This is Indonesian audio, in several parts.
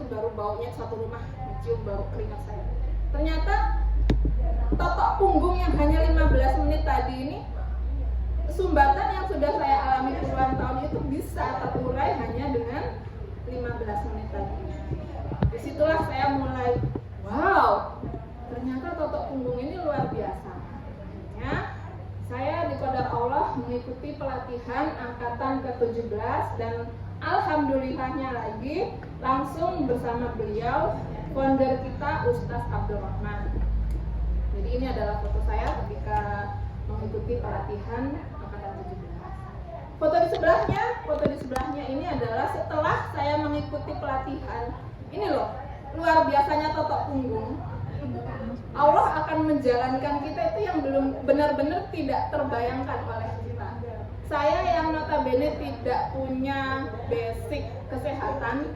itu baru baunya satu rumah mencium bau keringat saya. Ternyata totok punggung yang hanya 15 menit tadi ini, sumbatan yang sudah saya alami puluhan tahun itu bisa terurai hanya dengan 15 menit tadi. Disitulah saya mulai, wow, ternyata totok punggung ini luar biasa. Akhirnya saya di qadar Allah mengikuti pelatihan angkatan ke-17 dan alhamdulillahnya lagi langsung bersama beliau, founder kita Ustaz Abdul Rahman. Jadi ini adalah foto saya ketika mengikuti pelatihan angkatan 17. Foto di sebelahnya ini adalah setelah saya mengikuti pelatihan. Ini loh, luar biasanya totok punggung. Allah akan menjalankan kita itu yang belum benar-benar tidak terbayangkan oleh kita. Saya yang notabene tidak punya basic kesehatan,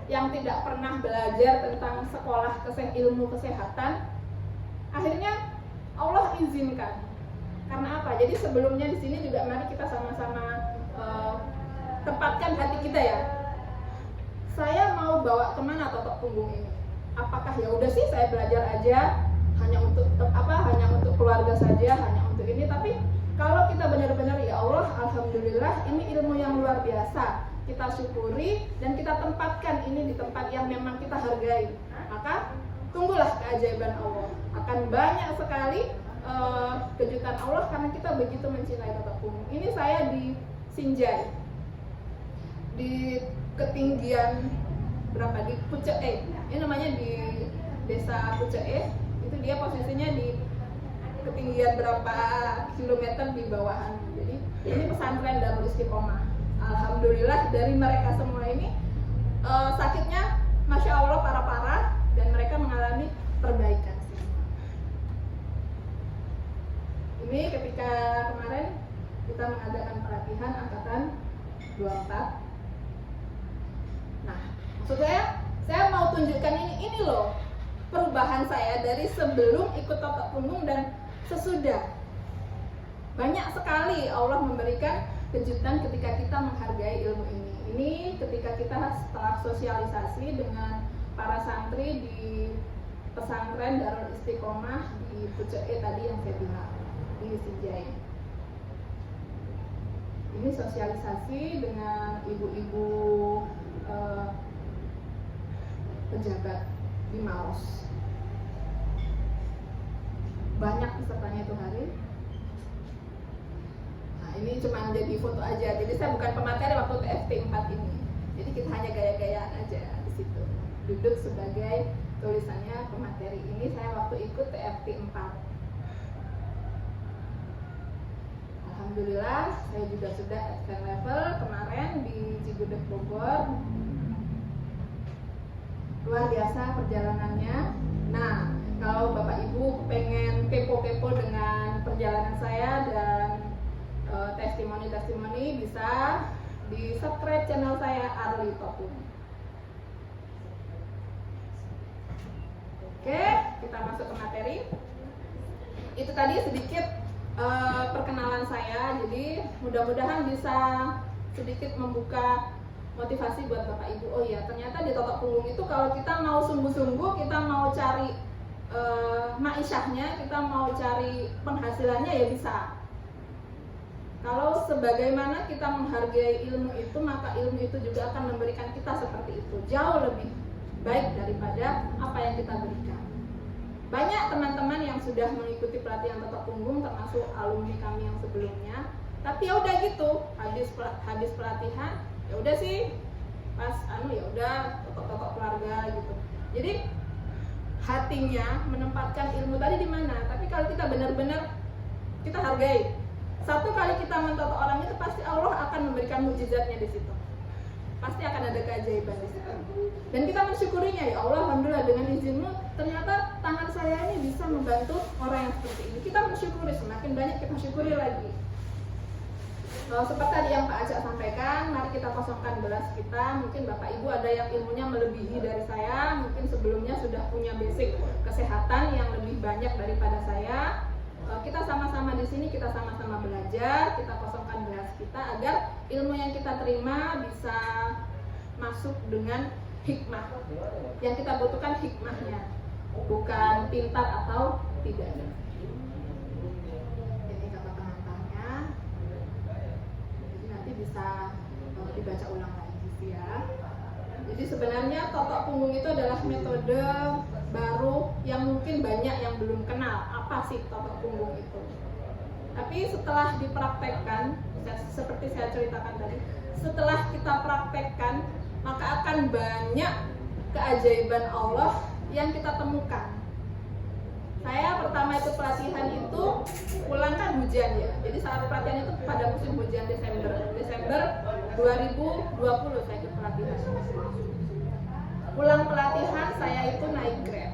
yang tidak pernah belajar tentang sekolah ilmu kesehatan, akhirnya Allah izinkan. Karena apa? Jadi sebelumnya di sini juga mari kita sama-sama tempatkan hati kita ya. Saya mau bawa kemana totok punggung ini? Apakah ya udah sih saya belajar aja hanya untuk keluarga saja, hanya untuk ini? Tapi kalau kita benar-benar ya Allah, alhamdulillah ini ilmu yang luar biasa, kita syukuri dan kita tempatkan ini di tempat yang memang kita hargai, maka tunggulah keajaiban Allah. Akan banyak sekali kejutan Allah karena kita begitu mencintai totok punggung. Ini saya di Sinjai, di ketinggian berapa, di Pucee, ini namanya di desa Pucee. Itu dia posisinya di ketinggian berapa kilometer di bawahan. Jadi ini pesantren Darul Istiqomah. Alhamdulillah dari mereka semua ini sakitnya Masya Allah parah-parah dan mereka mengalami perbaikan. Ini ketika kemarin kita mengadakan pelatihan angkatan 24. Nah, maksud saya mau tunjukkan ini loh perubahan saya dari sebelum ikut totok punggung dan sesudah. Banyak sekali Allah memberikan kejutan ketika kita menghargai ilmu ini. Ini ketika kita setelah sosialisasi dengan para santri di pesantren Darul Istiqomah di Pucee tadi yang saya bilang, di Sinjai. Ini sosialisasi dengan ibu-ibu pejabat di Maros. Banyak pesertanya itu hari. Nah, ini cuma jadi foto aja. Jadi saya bukan pemateri waktu TFT 4 ini. Jadi kita hanya gaya-gayaan aja di situ. Duduk sebagai tulisannya pemateri. Ini saya waktu ikut TFT 4. Alhamdulillah saya juga sudah advance level kemarin di Cigudeg Bogor. Luar biasa perjalanannya. Nah, kalau Bapak Ibu pengen kepo-kepo dengan perjalanan saya dan testimoni-testimoni, bisa di subscribe channel saya Arli Topung. Oke, kita masuk ke materi. Itu tadi sedikit perkenalan saya. Jadi mudah-mudahan bisa sedikit membuka motivasi buat Bapak Ibu. Oh iya, ternyata di totok punggung itu kalau kita mau sungguh-sungguh, kita mau cari ma'isyahnya, kita mau cari penghasilannya ya bisa. Kalau sebagaimana kita menghargai ilmu itu, maka ilmu itu juga akan memberikan kita seperti itu. Jauh lebih baik daripada apa yang kita berikan. Banyak teman-teman yang sudah mengikuti pelatihan totok punggung, termasuk alumni kami yang sebelumnya. Tapi ya udah gitu, habis pelatihan ya udah sih pas ya udah totok-totok keluarga gitu. Jadi hatinya menempatkan ilmu tadi di mana? Tapi kalau kita benar-benar kita hargai, satu kali kita mentotok orang itu pasti Allah akan memberikan mukjizatnya di situ. Pasti akan ada keajaiban di situ. Dan kita mensyukurinya, ya Allah, alhamdulillah dengan izinmu ternyata tangan saya ini bisa membantu orang yang seperti ini. Kita mensyukuri, semakin banyak kita syukuri lagi. Seperti tadi yang Pak Acak sampaikan, mari kita kosongkan gelas kita. Mungkin Bapak Ibu ada yang ilmunya melebihi dari saya, mungkin sebelumnya sudah punya basic kesehatan yang lebih banyak daripada saya. Kita sama-sama di sini, kita sama-sama belajar, kita kosongkan gelas kita agar ilmu yang kita terima bisa masuk dengan hikmah. Yang kita butuhkan hikmahnya, bukan pintar atau tidaknya. Ini kata pengantarnya. Jadi nanti bisa dibaca ulang lagi ya. Jadi sebenarnya totok punggung itu adalah metode baru yang mungkin banyak yang belum kenal apa sih totok punggung itu. Tapi setelah dipraktekkan, seperti saya ceritakan tadi, setelah kita praktekkan, maka akan banyak keajaiban Allah yang kita temukan. Saya pertama itu pelatihan itu pulang kan hujan ya. Jadi saat pelatihan itu pada musim hujan Desember 2020 saya ikut pelatihan. Pulang pelatihan saya itu naik Grab.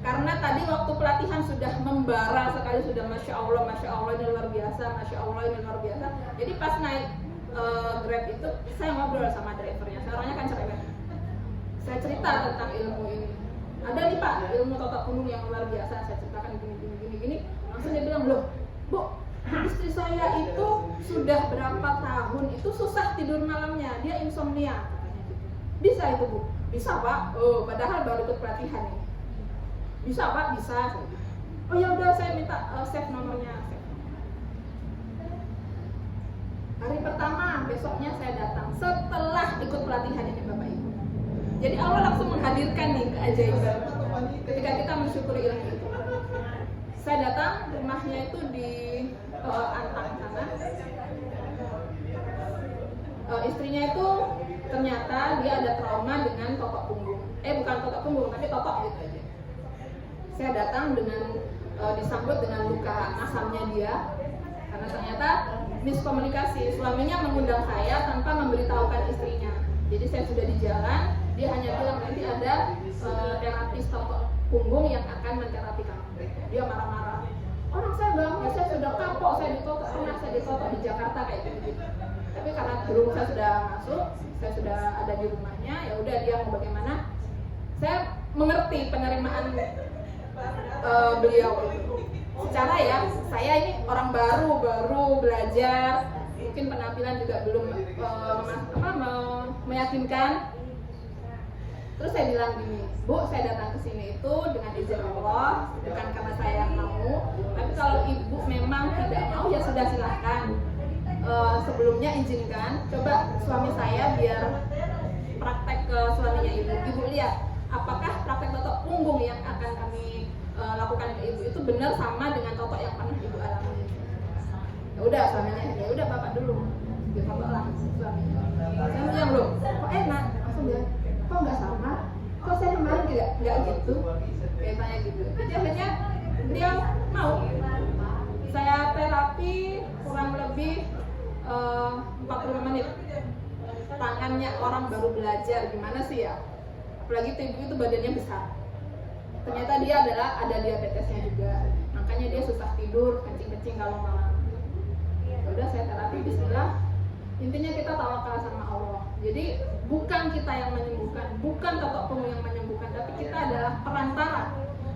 Karena tadi waktu pelatihan sudah membara sekali, sudah Masya Allah ini luar biasa, Masya Allah ini luar biasa. Jadi pas naik Grab itu saya ngobrol sama drivernya, saya orangnya kan cerewet. Saya cerita tentang ilmu ini. Ada nih Pak, ilmu totok punggung yang luar biasa, saya ceritakan gini. Langsung dia bilang, loh Bu, istri saya itu sudah berapa tahun itu susah tidur malamnya, dia insomnia. Bisa itu Bu? Bisa Pak. Oh, padahal baru ikut pelatihan ini. Bisa Pak? Bisa. Oh ya udah, saya minta save nomornya. Hari pertama, besoknya saya datang setelah ikut pelatihan ini Bapak Ibu. Jadi Allah langsung menghadirkan nih keajaiban ketika kita mensyukuri ilmu itu. Saya datang, rumahnya itu di Antang sana. Istrinya itu ternyata dia ada trauma dengan totok punggung. Bukan totok punggung, tapi totok gitu aja. Saya datang dengan disambut dengan luka asamnya dia, karena ternyata miskomunikasi. Suaminya mengundang saya tanpa memberitahukan istrinya. Jadi saya sudah di jalan, dia hanya bilang nanti ada terapis totok punggung yang akan menterapi kamu. Dia marah-marah. Orang saya nggak mau, saya sudah kapok, saya ditotok di Jakarta kayak gitu. Tapi karena belum saya sudah masuk, saya sudah ada di rumahnya, ya udah dia mau bagaimana? Saya mengerti penerimaan beliau itu. Secara ya, saya ini orang baru belajar, mungkin penampilan juga belum meyakinkan. Terus saya bilang gini, Bu, saya datang ke sini itu dengan izin Allah, bukan karena saya yang mau. Tapi kalau Ibu memang tidak mau, ya sudah silahkan. Sebelumnya izinkan, coba suami saya biar praktek ke suaminya Ibu. Ibu lihat, apakah praktek totok punggung yang akan kami lakukan ke Ibu itu benar sama dengan totok yang pernah Ibu alami. Ya udah, suaminya, ya udah Bapak dulu. Dia Bapak lah suaminya. Saya bilang, loh, kok enak? Langsung bilang, kok nggak sama? Kok saya kemarin nggak gitu? Kayak tanya gitu. Jadi akhirnya dia mau. Saya terapi kurang lebih 40 menit. Tangannya orang baru belajar gimana sih ya? Apalagi Ibu itu badannya besar. Ternyata dia ada diabetesnya juga. Makanya dia susah tidur, kencing-kencing kalau malam. Ya udah, saya terapi, bismillah. Intinya kita tawakal sama Allah. Jadi bukan kita yang menyembuhkan, bukan totok punggung yang menyembuhkan, tapi kita adalah perantara.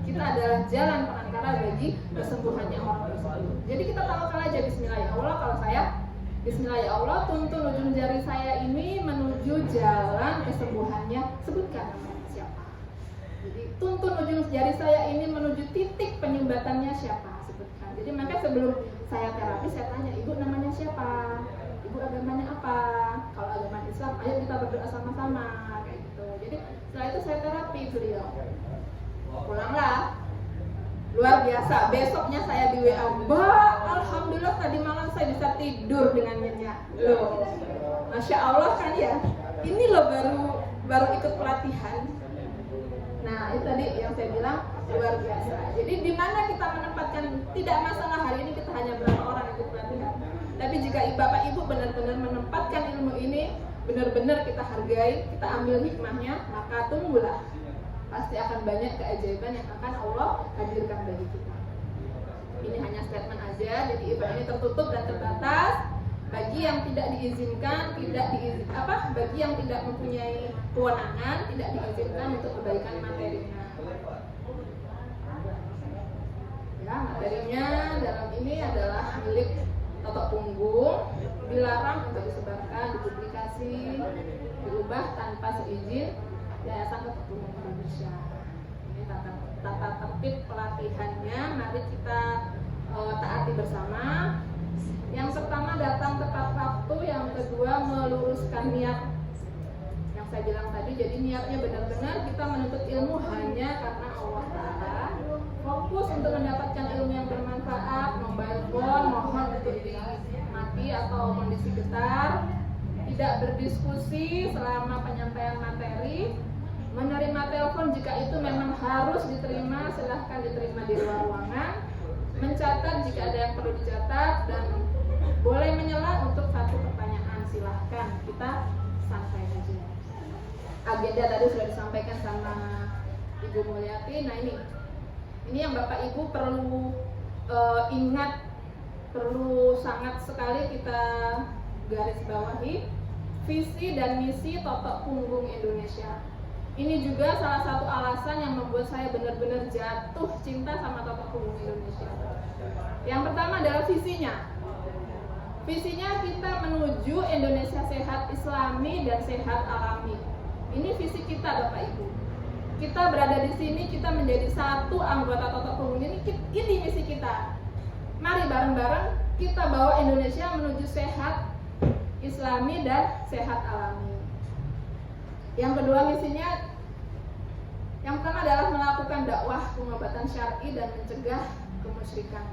Kita adalah jalan perantara bagi kesembuhannya orang tersebut. Jadi kita tawakal aja, bismillah ya Allah. Kalau saya, bismillah ya Allah, tuntun ujung jari saya ini menuju jalan kesembuhannya. Sebutkan namanya siapa. Jadi tuntun ujung jari saya ini menuju titik penyumbatannya siapa. Sebutkan. Jadi maka sebelum saya terapi, saya tanya, Ibu namanya siapa? Ibu agamanya apa? Kalau agama Islam, ayo kita berdoa sama-sama kayak gitu. Jadi setelah itu saya terapi beliau. Pulanglah. Luar biasa. Besoknya saya di WA, Mbak, alhamdulillah tadi malam saya bisa tidur dengan nyenyak. Loh, Masya Allah kan ya. Ini loh baru ikut pelatihan. Nah, itu tadi yang saya bilang luar biasa. Jadi di mana kita menempatkan, tidak masalah hari ini kita hanya berapa orang ikut pelatihan. Tapi jika Bapak Ibu benar-benar menempatkan ilmu ini, benar-benar kita hargai, kita ambil hikmahnya, maka tunggulah. Pasti akan banyak keajaiban yang akan Allah hadirkan bagi kita. Ini hanya statement aja, jadi ibadah ini tertutup dan terbatas. Bagi yang tidak diizinkan, bagi yang tidak mempunyai kewenangan, tidak diizinkan untuk kebaikan materinya. Ya, materinya dalam ini adalah milik totok punggung dilarang untuk disebarkan, dipublikasi, diubah tanpa seizin Yayasan Totok Punggung Indonesia. Ini tata tertib pelatihannya, mari kita taati bersama. Yang pertama, datang tepat waktu. Yang kedua, meluruskan niat. Yang saya bilang tadi, jadi niatnya benar-benar kita menuntut ilmu hanya karena Allah Ta'ala. Fokus untuk mendapatkan ilmu yang bermanfaat. Mobile phone mohon untuk dimati atau kondisi getar. Tidak berdiskusi selama penyampaian materi. Menerima telepon jika itu memang harus diterima, silahkan diterima di luar ruangan. Mencatat jika ada yang perlu dicatat, dan boleh menyela untuk satu pertanyaan, silahkan, kita santai aja. Agenda tadi sudah disampaikan sama Ibu Mulyati. Nah ini yang Bapak Ibu perlu ingat, perlu sangat sekali kita garis bawahi, visi dan misi Totok Punggung Indonesia. Ini juga salah satu alasan yang membuat saya benar-benar jatuh cinta sama Totok Punggung Indonesia. Yang pertama adalah visinya. Visinya kita menuju Indonesia sehat Islami dan sehat alami. Ini visi kita Bapak Ibu. Kita berada di sini, kita menjadi satu anggota Totok Punggung ini misi kita. Mari bareng-bareng kita bawa Indonesia menuju sehat Islami dan sehat alami. Yang kedua misinya, yang pertama adalah melakukan dakwah pengobatan syar'i dan mencegah kemusyrikan.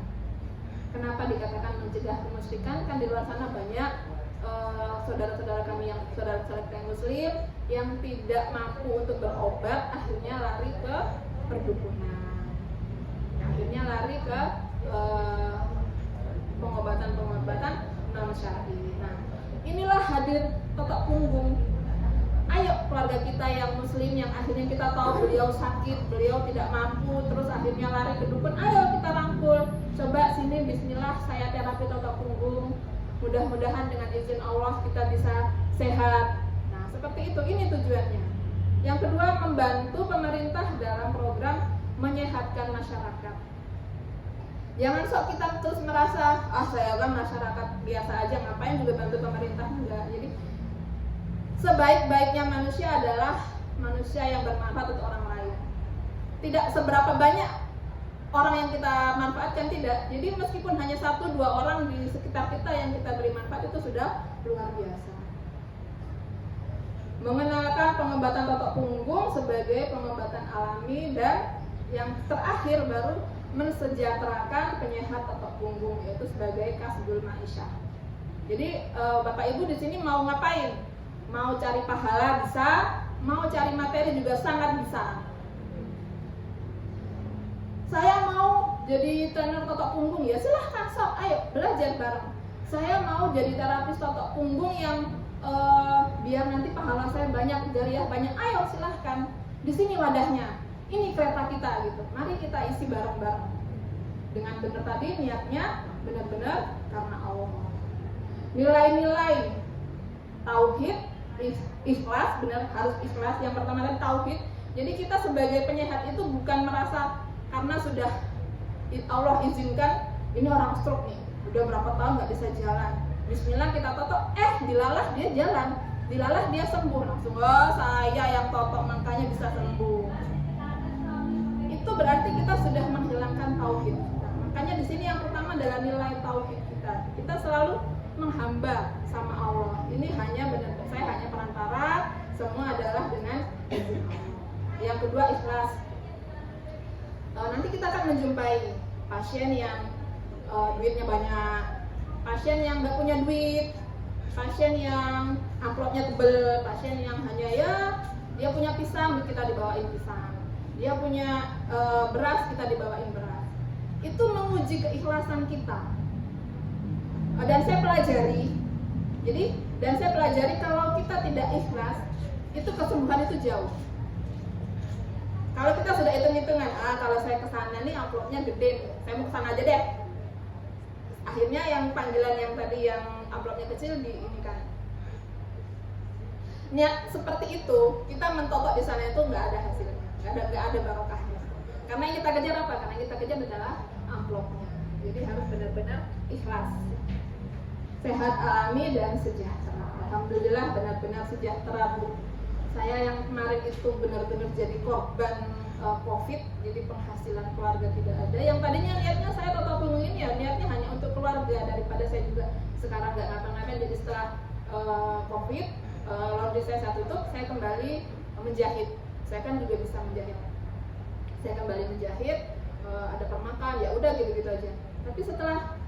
Kenapa dikatakan mencegah kemusyrikan? Kan di luar sana banyak saudara-saudara kami yang muslim yang tidak mampu untuk berobat, akhirnya lari ke perdukunan, akhirnya lari ke pengobatan non syar'i. Nah, inilah hadir Totok Punggung. Ayo keluarga kita yang muslim yang akhirnya kita tahu beliau sakit, beliau tidak mampu, terus akhirnya lari ke dukun, ayo kita rangkul. Coba sini, bismillah, saya terapi Totok Punggung. Mudah-mudahan dengan izin Allah kita bisa sehat. Nah, seperti itu, ini tujuannya. Yang kedua, membantu pemerintah dalam program menyehatkan masyarakat. Jangan sok kita terus merasa, saya kan masyarakat biasa aja, ngapain juga bantu pemerintah, enggak. Jadi sebaik-baiknya manusia adalah manusia yang bermanfaat untuk orang lain. Tidak seberapa banyak orang yang kita manfaatkan, tidak. Jadi meskipun hanya 1-2 orang di sekitar kita yang kita beri manfaat, itu sudah luar biasa. Mengenalkan pengobatan Totok Punggung sebagai pengobatan alami, dan yang terakhir baru mensejahterakan penyehat Totok Punggung, yaitu sebagai kasbul ma'isyah. Jadi Bapak Ibu di sini mau ngapain? Mau cari pahala bisa, mau cari materi juga sangat bisa. Saya mau jadi trainer Totok Punggung, ya silahkan sok, ayo belajar bareng. Saya mau jadi terapis Totok Punggung yang biar nanti pahala saya banyak, jariah banyak, ayo silahkan. Di sini wadahnya, ini kereta kita gitu. Mari kita isi bareng-bareng. Dengan benar tadi niatnya benar-benar karena Allah. Nilai-nilai tauhid, ikhlas, benar harus ikhlas. Yang pertama tadi tauhid. Jadi kita sebagai penyehat itu bukan merasa karena sudah Allah izinkan, ini orang stroke nih, udah berapa tahun nggak bisa jalan, bismillah kita totok, dilalah dia jalan, dilalah dia sembuh langsung, saya yang totok makanya bisa sembuh. Itu berarti kita sudah menghilangkan tauhid. Nah, makanya di sini yang pertama adalah nilai tauhid kita. Kita selalu menghamba sama Allah. Ini hanya benar, saya hanya perantara, semua adalah dengan izin Allah. Yang kedua ikhlas. Nanti kita akan menjumpai pasien yang duitnya banyak, pasien yang nggak punya duit, pasien yang amplopnya tebel, pasien yang hanya ya dia punya pisang kita dibawain pisang, dia punya beras kita dibawain beras. Itu menguji keikhlasan kita. Dan saya pelajari, kalau kita tidak ikhlas, itu kesembuhan itu jauh. Kalau kita sudah hitung-hitungan, kalau saya kesana nih amplopnya gede, saya mau kesana aja deh. Akhirnya yang panggilan yang tadi yang amplopnya kecil di ini kan. Niat seperti itu, kita mentotok di sana itu nggak ada hasilnya, nggak ada barokahnya. Karena yang kita kejar apa? Karena yang kita kejar adalah amplopnya. Jadi harus benar-benar ikhlas. sehat alami dan sejahtera. Alhamdulillah benar-benar sejahtera, Bu. Saya yang kemarin itu benar-benar jadi korban COVID, jadi penghasilan keluarga tidak ada. Yang tadinya niatnya saya total pungungin ya, niatnya hanya untuk keluarga, daripada saya juga sekarang nggak ngapa-ngapain. Jadi setelah COVID, laundry saya tutup, saya kembali menjahit. Saya kan juga bisa menjahit. Saya kembali menjahit, ada permakan, ya udah gitu-gitu aja. Tapi setelah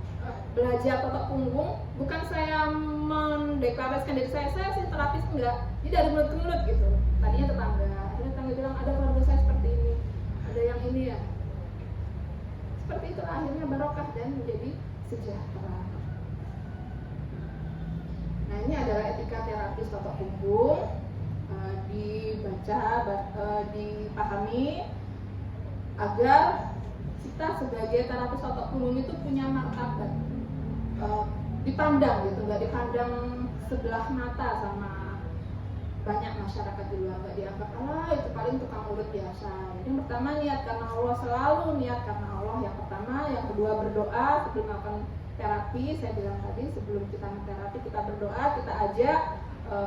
belajar totok punggung, bukan saya mendeklarasikan diri saya sih terapis, enggak. Jadi dari mulut ke mulut gitu. Tadinya tetangga bilang ada keluarga saya seperti ini, ada yang ini ya. Seperti itu akhirnya barokah dan menjadi sejahtera. Nah, ini adalah etika terapis totok punggung. Dibaca, dipahami agar kita sebagai terapis totok punggung itu punya martabat, dipandang gitu, nggak dipandang sebelah mata sama banyak masyarakat di luar, nggak dianggap itu paling tukang urut biasa. Jadi yang pertama niat karena Allah, selalu niat karena Allah yang pertama. Yang kedua berdoa sebelum melakukan terapi. Saya bilang tadi sebelum kita terapi kita berdoa, kita ajak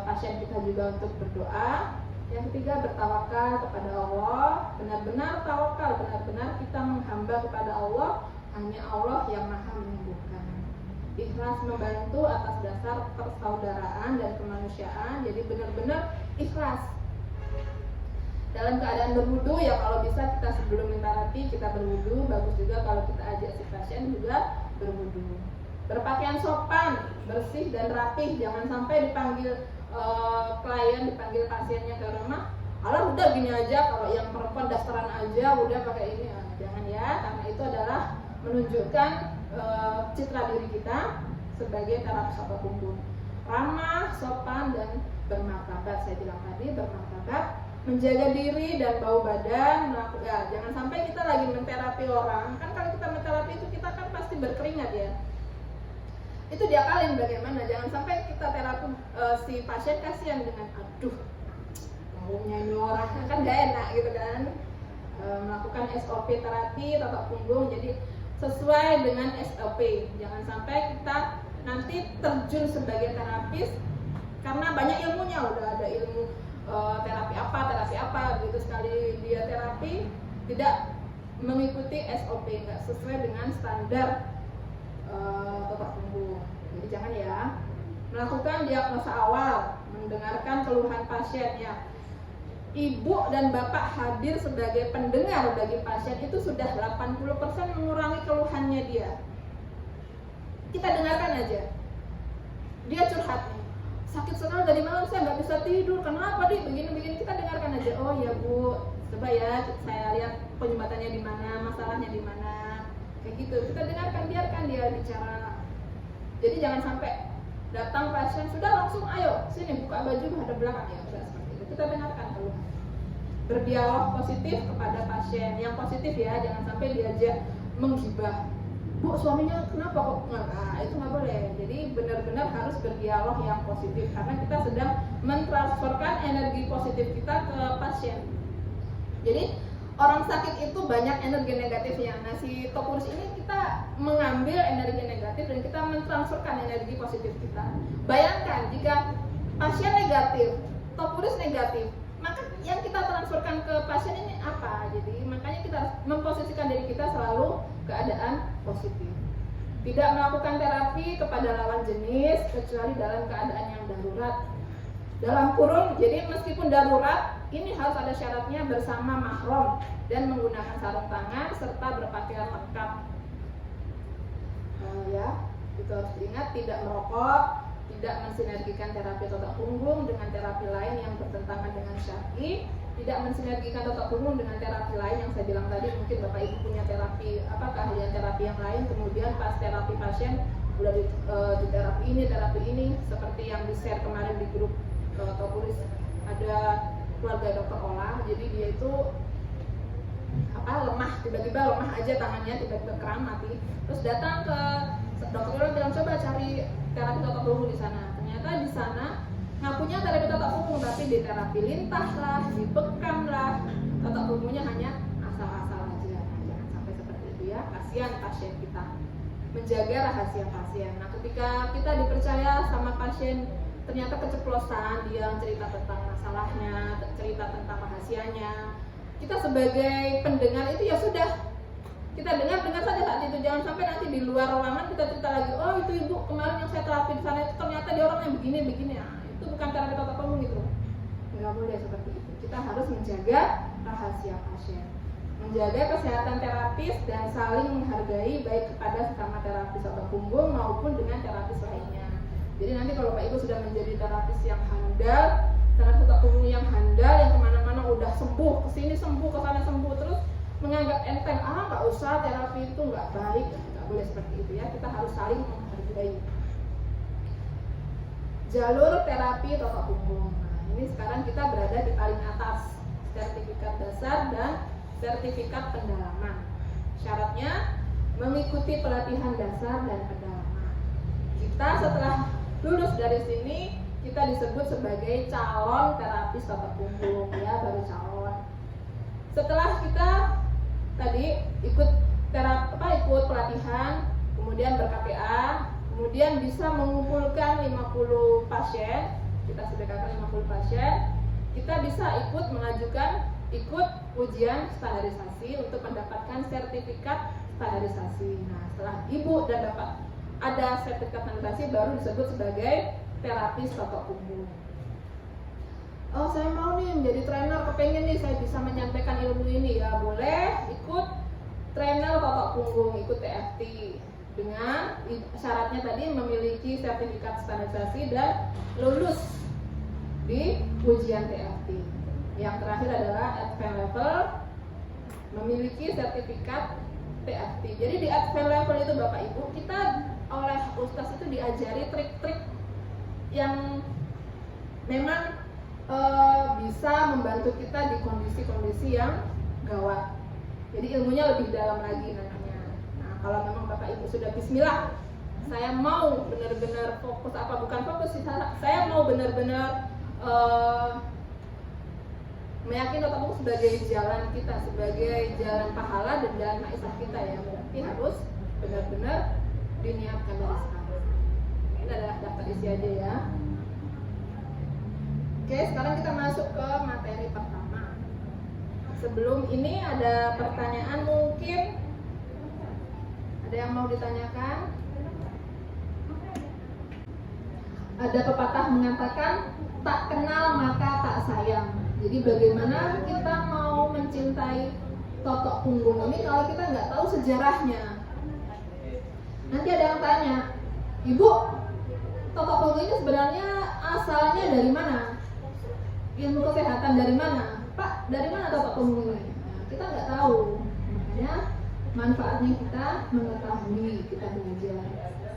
pasien kita juga untuk berdoa. Yang ketiga bertawakal kepada Allah, benar-benar tawakal, benar-benar kita menghamba kepada Allah, hanya Allah yang maha menyembuhkan. Ikhlas membantu atas dasar persaudaraan dan kemanusiaan, jadi benar-benar ikhlas. Dalam keadaan berwudu ya, kalau bisa kita sebelum terapi kita berwudu, bagus juga kalau kita ajak si pasien juga berwudu. Berpakaian sopan, bersih dan rapih, jangan sampai dipanggil klien, dipanggil pasiennya ke rumah, udah gini aja, kalau yang perempuan dasteran aja udah pakai ini, jangan ya, karena itu adalah menunjukkan citra diri kita sebagai terapis totok punggung. Ramah, sopan dan bermartabat. Saya bilang tadi bermartabat, menjaga diri dan bau badan. Ya, jangan sampai kita lagi menterapi orang, kan kalau kita menterapi itu kita kan pasti berkeringat ya. Itu diakalin bagaimana, jangan sampai kita terapi si pasien kasihan dengan baunya ini orang, kan gak enak gitu kan. Melakukan SOP terapi totok punggung, jadi sesuai dengan SOP. Jangan sampai kita nanti terjun sebagai terapis karena banyak ilmunya, udah ada ilmu terapi apa gitu, sekali dia terapi tidak mengikuti SOP, nggak sesuai dengan standar totok punggung. Jadi jangan ya. Melakukan diagnosa awal, mendengarkan keluhan pasien ya. Ibu dan bapak hadir sebagai pendengar bagi pasien itu sudah 80% mengurangi keluhannya dia. Kita dengarkan aja. Dia curhat nih, sakit sekali dari malam saya nggak bisa tidur. Kenapa di begini-begini? Kita dengarkan aja. Oh ya Bu, coba ya saya lihat penyumbatannya di mana, masalahnya di mana. Kayak gitu, kita dengarkan, biarkan dia bicara. Jadi jangan sampai datang pasien sudah langsung ayo sini buka baju hadap belakang, ya udah seperti itu. Kita dengarkan keluhan. Berdialog positif kepada pasien, yang positif ya, jangan sampai diajak menggibah. Bu, suaminya kenapa kok? Nah, itu nggak boleh. Jadi benar-benar harus berdialog yang positif karena kita sedang mentransferkan energi positif kita ke pasien. Jadi orang sakit itu banyak energi negatifnya. Nah, si Tokurus ini kita mengambil energi negatif dan kita mentransferkan energi positif kita. Bayangkan jika pasien negatif, Tokurus negatif, maka yang kita transferkan ke pasien ini apa? Jadi makanya kita harus memposisikan diri kita selalu keadaan positif. Tidak melakukan terapi kepada lawan jenis kecuali dalam keadaan yang darurat. Dalam kurung, jadi meskipun darurat, ini harus ada syaratnya bersama mahram dan menggunakan sarung tangan serta berpakaian lengkap. Ya, itu harus diingat, tidak merokok, tidak mensinergikan terapi totok punggung dengan terapi lain yang bertentangan dengan syar'i, tidak mensinergikan totok punggung dengan terapi lain yang saya bilang tadi. Mungkin Bapak Ibu punya terapi keahlian terapi yang lain, kemudian pas terapi pasien udah di terapi ini seperti yang di-share kemarin di grup Tokuris, ada keluarga dokter Olah, jadi dia itu lemah, tiba-tiba lemah aja tangannya, tiba-tiba kram mati. Terus datang ke dokter Olah bilang coba cari terapi totok punggung di sana. Ternyata di sana ngakunya terapi totok punggung, tapi di terapi lintah lah, dibekam lah, totok punggungnya hanya asal-asal aja. Nah, jangan sampai seperti itu ya, kasihan pasien kita. menjaga rahasia pasien. Nah, ketika kita dipercaya sama pasien ternyata keceplosan, dia cerita tentang masalahnya, cerita tentang rahasianya, kita sebagai pendengar itu ya sudah, kita dengar saja saat itu, jangan sampai nanti di luar ruangan kita cerita lagi, oh itu ibu kemarin yang saya terapi di sana itu ternyata dia orang yang begini. Nah, itu bukan cara kita tolong gitu, nggak boleh seperti itu. Kita harus menjaga rahasia pasien, menjaga kesehatan terapis dan saling menghargai baik kepada sesama terapis otot punggung maupun dengan terapis lainnya. Jadi nanti kalau Pak Ibu sudah menjadi terapis yang handal, terapis otot punggung yang handal, yang kemana-mana udah sembuh, kesini sembuh, kesana sembuh, terus menganggap enteng, nggak usah terapi itu nggak baik, nggak boleh seperti itu ya. Kita harus saling menghargai. Jalur terapi otot punggung. Nah, ini sekarang kita berada di paling atas, sertifikat dasar dan sertifikat pendalaman. Syaratnya mengikuti pelatihan dasar dan pendalaman. Kita setelah lulus dari sini kita disebut sebagai calon terapis otot punggung ya, baru calon. Setelah kita tadi ikut pelatihan, kemudian ber-KPA, kemudian bisa mengumpulkan 50 pasien, kita sediakan 50 pasien, kita bisa ikut ujian standarisasi untuk mendapatkan sertifikat standarisasi. Nah, setelah ibu dan dapat ada sertifikat standarisasi baru disebut sebagai terapis otot punggung. Oh, saya mau nih menjadi trainer, kepengen nih saya bisa menyampaikan ilmu ini, ya boleh ikut trainer otot punggung, ikut TFT dengan syaratnya tadi memiliki sertifikat standarisasi dan lulus di ujian TFT. Yang terakhir adalah advanced level, memiliki sertifikat TFT. Jadi di advanced level itu Bapak Ibu, kita oleh Ustaz itu diajari trik-trik yang memang bisa membantu kita di kondisi-kondisi yang gawat. Jadi ilmunya lebih dalam lagi nantinya. Nah, kalau memang Bapak Ibu sudah bismillah, saya mau benar-benar fokus, bukan fokus sih, saya mau benar-benar meyakini otot punggung sebagai jalan kita, sebagai jalan pahala dan jalan maisha kita ya. Berarti harus benar-benar diniatkan dari sekarang. Ini adalah daftar isi aja ya. Oke, sekarang kita masuk ke materi pertama. Sebelum ini ada pertanyaan mungkin? Ada yang mau ditanyakan? Ada pepatah mengatakan, tak kenal maka tak sayang. Jadi bagaimana kita mau mencintai totok punggung ini kalau kita nggak tahu sejarahnya? Nanti ada yang tanya, Ibu, totok punggung ini sebenarnya asalnya dari mana? Ilmu kesehatan dari mana? Pak, dari mana totok punggung ini? Nah, kita nggak tahu. Makanya manfaatnya kita mengetahui, kita belajar.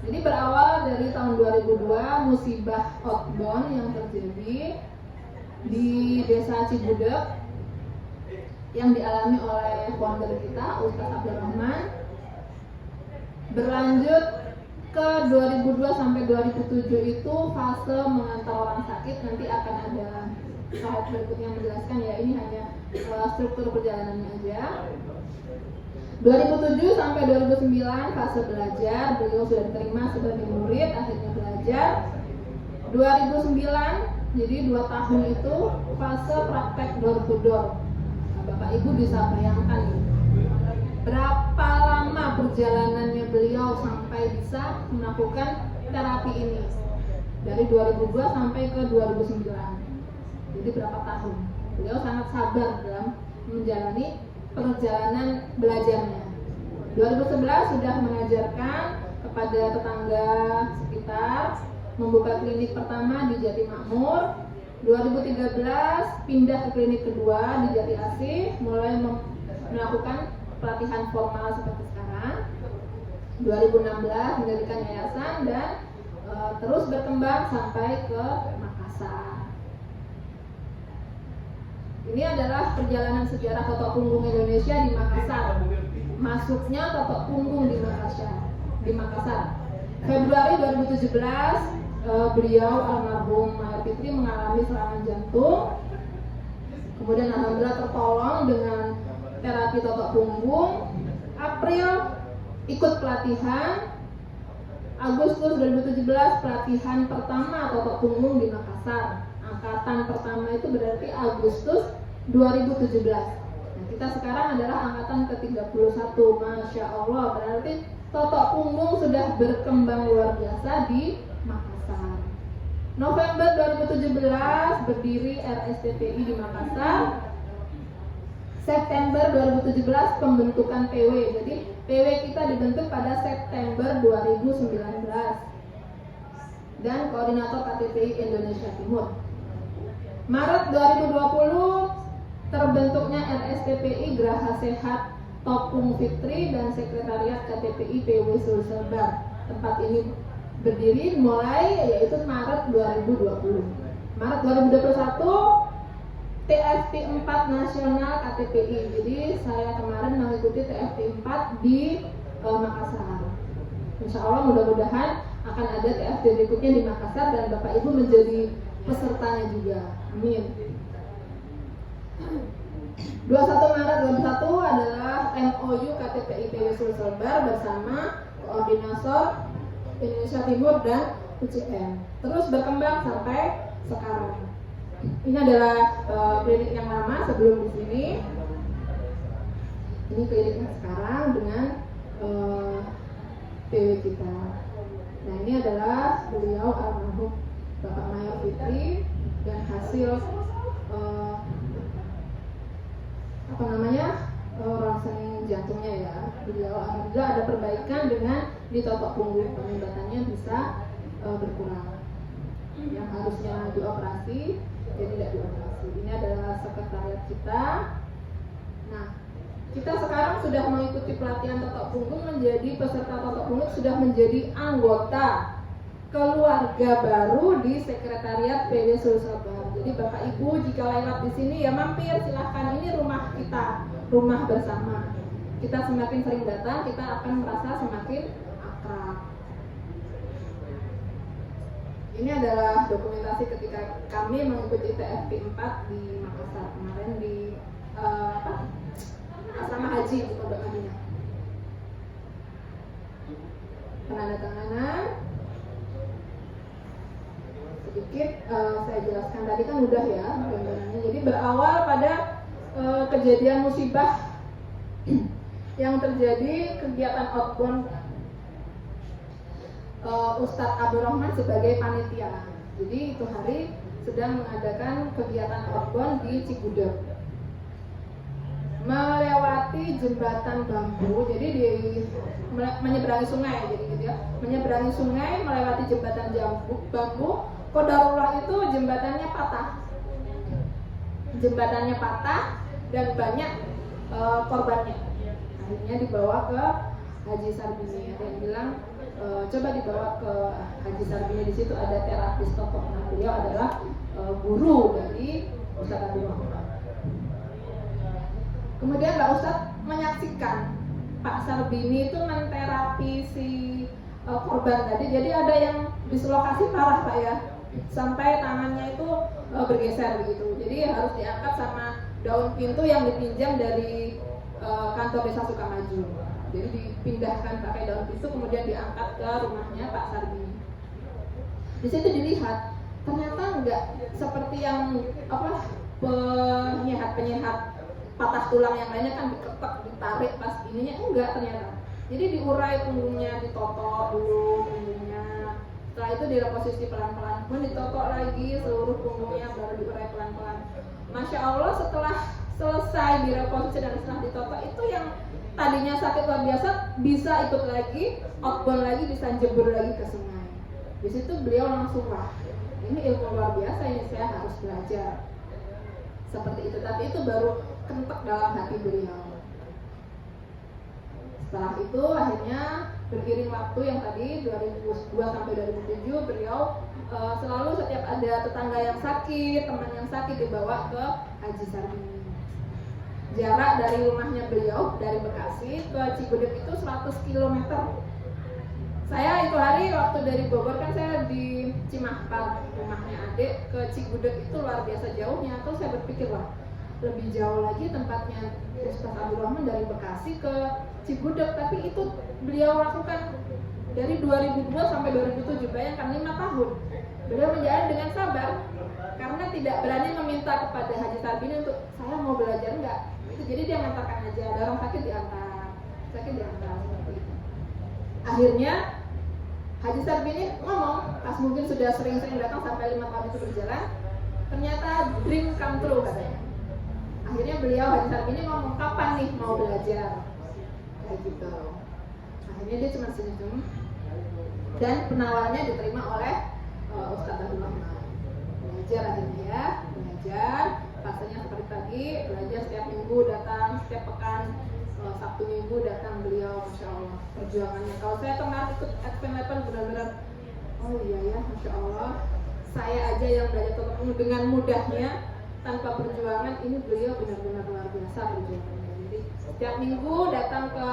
Jadi berawal dari tahun 2002 musibah outbound yang terjadi di Desa Cibudek yang dialami oleh founder kita Ustaz Abdul Rahman, berlanjut ke 2002 sampai 2007 itu fase mengantar orang sakit. Nanti akan ada slide berikutnya menjelaskan ya, ini hanya struktur perjalanannya aja. 2007 sampai 2009 fase belajar, beliau sudah diterima sebagai murid, akhirnya belajar. 2009, jadi 2 tahun itu fase praktek door to door. Nah, Bapak Ibu bisa bayangkan nih, berapa lama perjalanannya beliau sampai bisa melakukan terapi ini. Dari 2002 sampai ke 2009. Jadi berapa tahun? Beliau sangat sabar dalam menjalani perjalanan belajarnya. 2011 sudah mengajarkan kepada tetangga sekitar, membuka klinik pertama di Jati Makmur. 2013 pindah ke klinik kedua di Jati Asih, mulai melakukan pelatihan formal seperti sekarang. 2016 mendirikan yayasan dan terus berkembang sampai ke Makassar. Ini adalah perjalanan sejarah totok punggung Indonesia di Makassar. Masuknya totok punggung di Makassar. Februari 2017 beliau almarhum Mayor Fitri mengalami serangan jantung. Kemudian alhamdulillah tertolong dengan terapi totok punggung. April ikut pelatihan, Agustus 2017 pelatihan pertama totok punggung di Makassar. Angkatan pertama itu berarti Agustus 2017. Nah, kita sekarang adalah angkatan ke-31. Masya Allah, berarti totok punggung sudah berkembang luar biasa di Makassar. November 2017 berdiri RSTPI di Makassar. September 2017 pembentukan PW. Jadi PW kita dibentuk pada September 2019 dan koordinator KTPI Indonesia Timur. Maret 2020 terbentuknya RSTPI Geraha Sehat Topung Fitri dan Sekretariat KTPI PW Sulselbar. Tempat ini berdiri mulai yaitu Maret 2020. Maret 2021 TFT 4 Nasional KTPI. Jadi saya kemarin mengikuti TFT 4 di Makassar. Insya Allah mudah-mudahan akan ada TFT berikutnya di Makassar dan Bapak Ibu menjadi pesertanya juga. Amin. 21 Maret 2021 adalah MOU KTPI PW Sulselbar bersama Koordinator Indonesia Timur dan UCM. Terus berkembang sampai sekarang. Ini adalah klinik yang lama sebelum di sini. Ini klinik yang sekarang dengan PW kita. Nah, ini adalah beliau almarhum Bapak Mayor Fitri dan hasil ronsen jantungnya ya. Beliau alhamdulillah ada perbaikan dengan di totok punggung, penyumbatannya bisa berkurang. Yang harusnya dioperasi jadi tidak dioperasi. Ini adalah sekretariat kita. Nah, kita sekarang sudah mengikuti pelatihan totok punggung, menjadi peserta totok punggung, sudah menjadi anggota keluarga baru di sekretariat PW Sulselbar. Jadi Bapak Ibu jika lewat di sini ya mampir, silahkan, ini rumah kita, rumah bersama. Kita semakin sering datang, kita akan merasa semakin akrab. Ini adalah dokumentasi ketika kami mengikuti TFP 4 di Makassar kemarin di asrama haji di Pondok Madinah. Penandatanganan sedikit saya jelaskan tadi kan udah ya gambarannya. Jadi berawal pada kejadian musibah yang terjadi kegiatan outbound Ustadz Abdul Rahman sebagai panitia. Jadi itu hari sedang mengadakan kegiatan outbound di Cigudeg, melewati jembatan bambu. Jadi menyeberangi sungai, jadi gitu ya, menyeberangi sungai melewati jembatan bambu. Qadarullah itu jembatannya patah dan banyak korbannya. Akhirnya dibawa ke Haji Sarbini. Ada yang bilang coba dibawa ke Haji Sarbini, di situ ada terapis tokoh. Nah, beliau adalah guru dari Ustadz Abdul Rahman. Kemudian Mbak Ustadz menyaksikan Pak Sarbini itu menterapi si korban tadi. Jadi ada yang dislokasi parah Pak ya, sampai tangannya itu bergeser begitu. Jadi harus diangkat sama daun pintu yang dipinjam dari kantor desa Sukamaju. Jadi dipindahkan pakai daun pintu, kemudian diangkat ke rumahnya Pak Sarbini. Di situ dilihat ternyata enggak seperti yang penyehat patah tulang yang lainnya kan diketek, ditarik pas ininya, enggak ternyata. Jadi diurai punggungnya, ditotok dulu punggungnya. Setelah itu direposisi pelan-pelan, kemudian ditotok lagi seluruh punggungnya, baru diurai pelan-pelan. Masya Allah, setelah selesai direposisi dan setelah ditotok, itu yang tadinya sakit luar biasa bisa ikut lagi, outbound lagi, bisa jebur lagi ke sungai. Di situ beliau langsung, wah ini ilmu luar biasa, ini saya harus belajar. Seperti itu, tapi itu baru kentek dalam hati beliau. Setelah itu akhirnya beriring waktu yang tadi 2002 sampai 2007 beliau selalu setiap ada tetangga yang sakit, teman yang sakit dibawa ke Haji Sarbini. Jarak dari rumahnya beliau dari Bekasi ke Cigudeg itu 100 km. Saya itu hari waktu dari Bogor kan saya di Cimahpar, rumahnya adik, ke Cigudeg itu luar biasa jauhnya. Terus saya berpikir, wah lebih jauh lagi tempatnya Ustadz Abdul Rahman dari Bekasi ke Cigudeg, tapi itu beliau lakukan dari 2002 sampai 2007, bayangkan 5 tahun. Beliau menjalani dengan sabar karena tidak berani meminta kepada Haji Sarbini untuk saya mau belajar enggak. Jadi dia mengatakan aja, ada orang sakit diantar seperti itu. Akhirnya Haji Sarbini ngomong, pas mungkin sudah sering-sering datang sampai 5 tahun itu berjalan, ternyata dream come true katanya. Akhirnya beliau Haji Sarbini ngomong, kapan nih mau belajar? Kayak gitu. Akhirnya dia cuma senyum dan penawarannya diterima oleh Ustadz Abdul Rahman. Belajar akhirnya ya, belajar. Fasenya seperti tadi, belajar setiap minggu datang, setiap pekan Sabtu Minggu datang beliau, Masya Allah perjuangannya. Kalau saya kemarin ikut Advent 8 benar-benar, oh iya ya, Masya Allah, saya aja yang belajar ketemu dengan mudahnya tanpa perjuangan, ini beliau benar-benar luar biasa perjuangannya. Jadi setiap minggu datang ke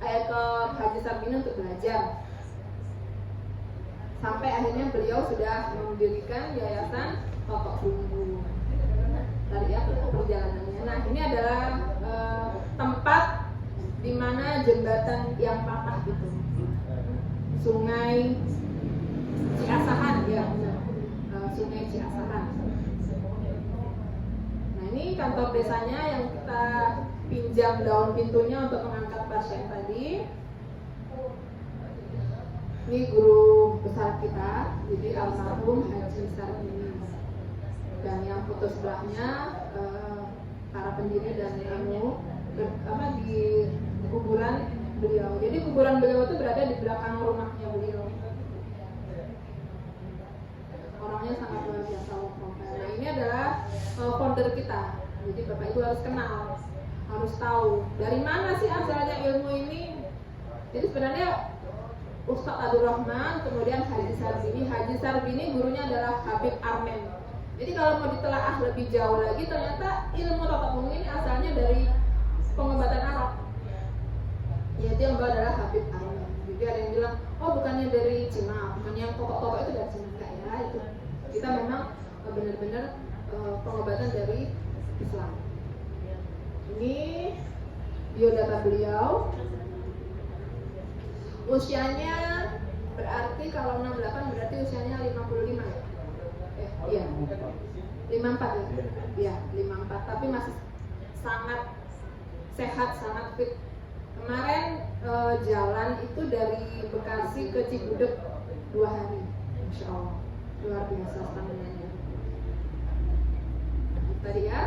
ke Haji Sarbini untuk belajar. Sampai akhirnya beliau sudah mendirikan yayasan Totok Bumbu. Tadi ya perjalanannya. Nah ini adalah tempat di mana jembatan yang patah gitu. Sungai Ciasahan ya, Sungai Ciasahan. Nah ini kantor desanya yang kita pinjam daun pintunya untuk mengangkat pasien tadi. Ini guru besar kita, jadi almarhum Haji Sarbini. Dan yang foto sebelahnya para pendiri dan di kuburan beliau. Jadi kuburan beliau itu berada di belakang rumahnya beliau. Orangnya sangat luar biasa. Nah ini adalah founder kita. Jadi Bapak Ibu harus kenal, harus tahu dari mana sih asalnya ilmu ini. Jadi sebenarnya Ustadz Abdul Rahman, kemudian Haji Sarbini. Haji Sarbini gurunya adalah Habib Armen. Jadi kalau mau ditelaah lebih jauh lagi, ternyata ilmu totok bumbu ini asalnya dari pengobatan Arab. Yaitu yang bawa adalah Habib Armen. Jadi ada yang bilang, oh bukannya dari Cina, bukannya yang totok-totok itu dari Cina. Enggak ya, itu kita memang benar-benar pengobatan dari Islam. Ini biodata beliau. Usianya berarti kalau 68 berarti usianya 55 ya? Iya, 54 ya? Iya, 54, tapi masih sangat sehat, sangat fit. Kemarin jalan itu dari Bekasi ke Cigudeg 2 hari, Insya Allah, luar biasa stamina-nya. Tadi ya,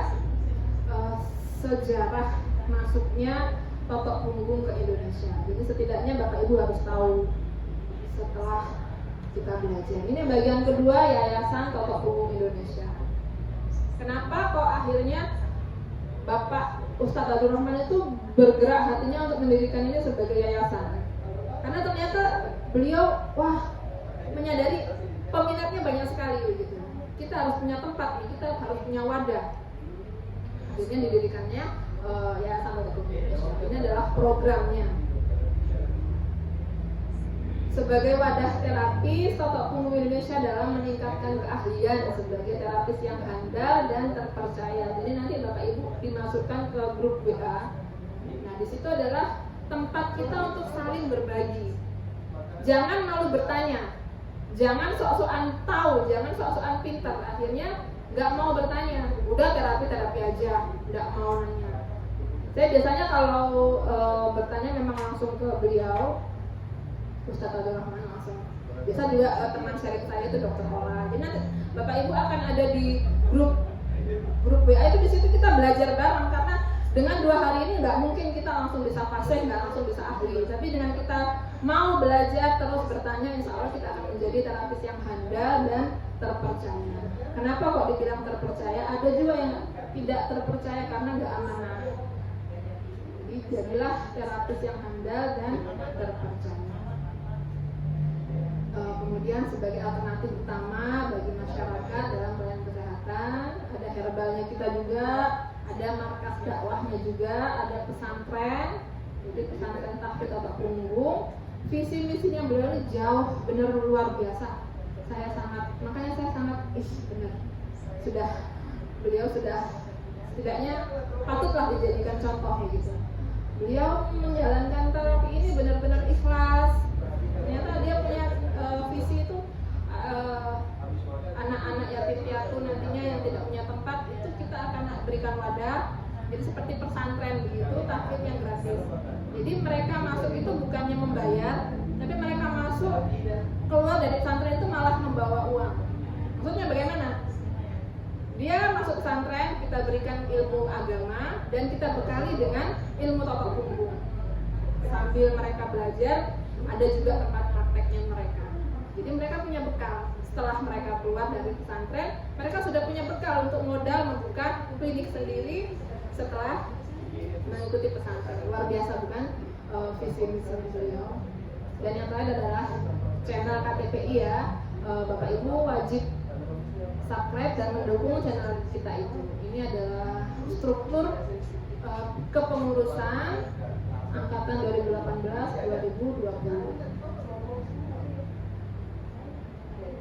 sejarah masuknya totok punggung ke Indonesia. Jadi setidaknya Bapak Ibu harus tahu setelah kita belajar. Ini bagian kedua Yayasan Totok Punggung Indonesia. Kenapa kok akhirnya Bapak Ustadz Abdul Rahman itu bergerak hatinya untuk mendirikan ini sebagai yayasan? Karena ternyata beliau menyadari peminatnya banyak sekali gitu. Kita harus punya tempat, kita harus punya wadah. Akhirnya didirikannya Yayasan Totok Punggung Indonesia. Ini adalah programnya. Sebagai wadah terapis, Totok Punggung Indonesia dalam meningkatkan keahlian sebagai terapis yang handal dan terpercaya. Jadi nanti Bapak Ibu dimasukkan ke grup WA. Nah, di situ adalah tempat kita untuk saling berbagi. Jangan malu bertanya, jangan sok-sokan tahu, jangan sok-sokan pintar. Akhirnya nggak mau bertanya, udah terapi aja, nggak mau nanya. Saya biasanya kalau bertanya memang langsung ke beliau. Ustadz Abdul Rahman langsung. Biasa juga teman sharing saya itu Dokter Ola. Jadi nanti Bapak Ibu akan ada di grup WA itu, di situ kita belajar bareng karena dengan 2 hari ini nggak mungkin kita langsung bisa fase, nggak langsung bisa ahli. Tapi dengan kita mau belajar terus bertanya, insya Allah kita akan menjadi terapis yang handal dan terpercaya. Kenapa kok dibilang terpercaya? Ada juga yang tidak terpercaya karena nggak amanah. Jadi jadilah terapis yang handal dan terpercaya. Kemudian sebagai alternatif utama bagi masyarakat dalam pelayanan kesehatan, ada herbalnya kita juga, ada markas dakwahnya juga, ada pesantren, jadi pesantren tahfidz Totok Punggung. Visi misinya beliau ini jauh, benar luar biasa. Makanya saya sangat benar. Beliau sudah setidaknya patutlah dijadikan contoh gitu. Beliau menjalankan terapi ini benar-benar ikhlas. Ternyata dia punya visi itu anak-anak yatim piatu nantinya yang tidak punya tempat itu kita akan berikan wadah. Jadi seperti pesantren begitu, takdirnya gratis. Jadi mereka masuk itu bukannya membayar, tapi mereka masuk keluar dari pesantren itu malah membawa uang. Maksudnya bagaimana? Dia masuk pesantren, kita berikan ilmu agama dan kita bekali dengan ilmu totok punggung. Sambil mereka belajar, ada juga tempat prakteknya mereka. Jadi mereka punya bekal. Setelah mereka keluar dari pesantren, mereka sudah punya bekal untuk modal membuka klinik sendiri setelah mengikuti pesantren. Luar biasa bukan visi misi beliau. Dan yang terakhir adalah channel KTPI ya. Bapak Ibu wajib subscribe dan mendukung channel kita itu. Ini adalah struktur kepengurusan angkatan 2018-2020.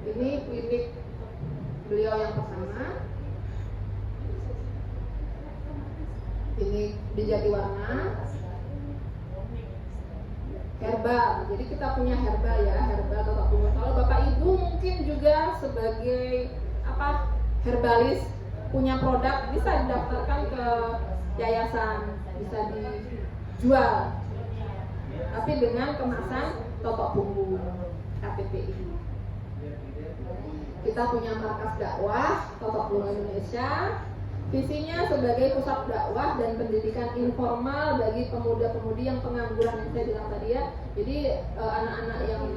Ini klinik beliau yang pertama. Ini di Jatiwarna. Herbal. Jadi kita punya herbal ya, herbal totok punggung. Kalau Bapak Ibu mungkin juga sebagai herbalis punya produk bisa didaftarkan ke yayasan, bisa dijual. Tapi dengan kemasan totok punggung KTPI. Kita punya markas dakwah Totok Punggung Indonesia. Visinya sebagai pusat dakwah dan pendidikan informal bagi pemuda-pemudi yang pengangguran yang saya bilang tadi ya. Jadi anak-anak yang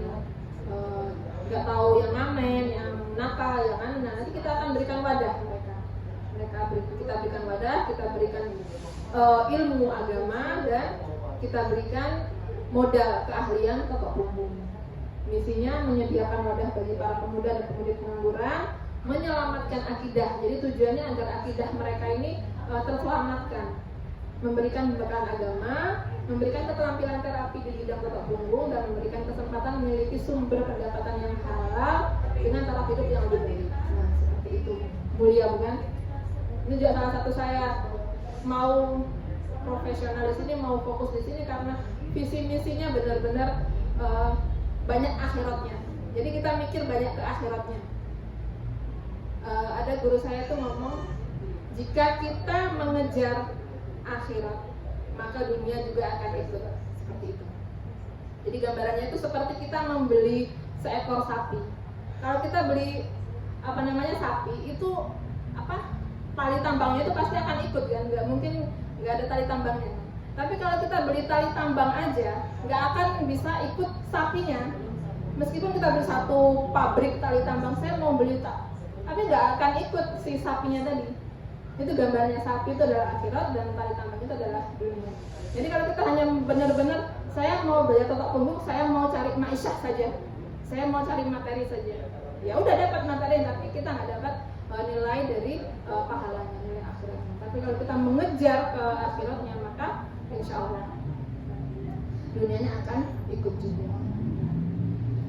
nggak tahu yang ngamen, yang nakal, ya kan. Nah, nanti kita akan berikan wadah mereka. Kita berikan wadah, kita berikan ilmu agama dan kita berikan modal keahlian totok punggung. Misinya menyediakan wadah bagi para pemuda dan pemudi pengangguran, menyelamatkan akidah. Jadi tujuannya agar akidah mereka ini terselamatkan, memberikan pembekalan agama, memberikan keterampilan terapi di bidang totok punggung, dan memberikan kesempatan memiliki sumber pendapatan yang halal dengan taraf hidup yang lebih baik. Nah, seperti itu. Mulia bukan? Ini juga salah satu saya mau profesional di sini, mau fokus di sini karena visi misinya benar-benar banyak akhiratnya. Jadi kita mikir banyak ke akhiratnya. Ada guru saya tuh ngomong, jika kita mengejar akhirat, maka dunia juga akan ikut. Seperti itu. Jadi gambarannya itu seperti kita membeli seekor sapi. Kalau kita beli sapi itu tali tambangnya itu pasti akan ikut kan, nggak mungkin nggak ada tali tambangnya. Tapi kalau kita beli tali tambang aja, nggak akan bisa ikut sapinya. Meskipun kita beli satu pabrik tali tambang, saya mau beli tapi nggak akan ikut si sapinya tadi. Itu gambarnya, sapi itu adalah akhirat dan tali tambang itu adalah dunia. Jadi kalau kita hanya benar-benar saya mau belajar totok punggung, saya mau cari ma'isyah saja, saya mau cari materi saja, ya udah dapat materi tapi kita nggak dapat nilai dari pahalanya, nilai akhiratnya. Tapi kalau kita mengejar ke akhiratnya, maka insya Allah dunianya akan ikut juga.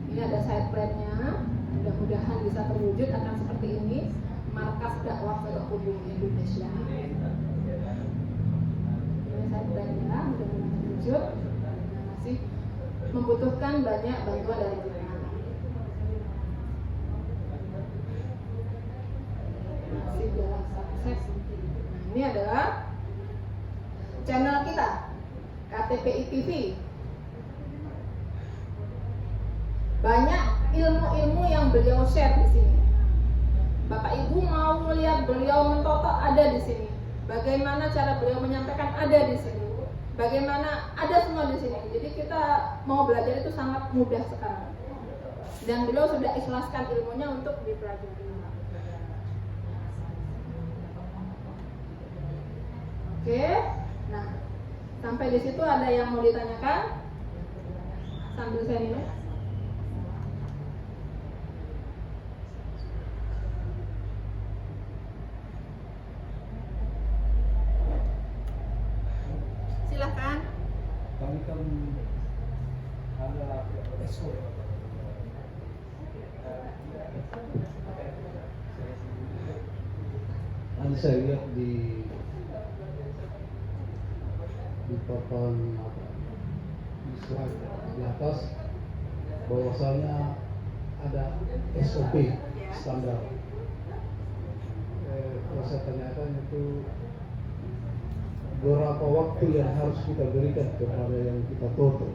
Ini ada side plan-nya, mudah-mudahan bisa terwujud akan seperti ini, markas dakwah totok punggung Indonesia. Ini side plan-nya, mudah-mudahan terwujud. Masih membutuhkan banyak bantuan dari kita. Masih dalam proses. Ini adalah channel kita, KTPI TV. Banyak ilmu-ilmu yang beliau share di sini. Bapak Ibu mau melihat beliau mentotok, ada di sini. Bagaimana cara beliau menyampaikan, ada di sini. Bagaimana, ada semua di sini. Jadi kita mau belajar itu sangat mudah sekarang. Dan beliau sudah ikhlaskan ilmunya untuk dipelajari. Oke, nah sampai di situ ada yang mau ditanyakan? Sambil saya minum. Silakan. Kami kan ada esok. Saya lihat di papan di slide di atas bahwasanya ada SOP standar. Kalau saya tanyakan itu berapa waktu yang harus kita berikan kepada yang kita toto?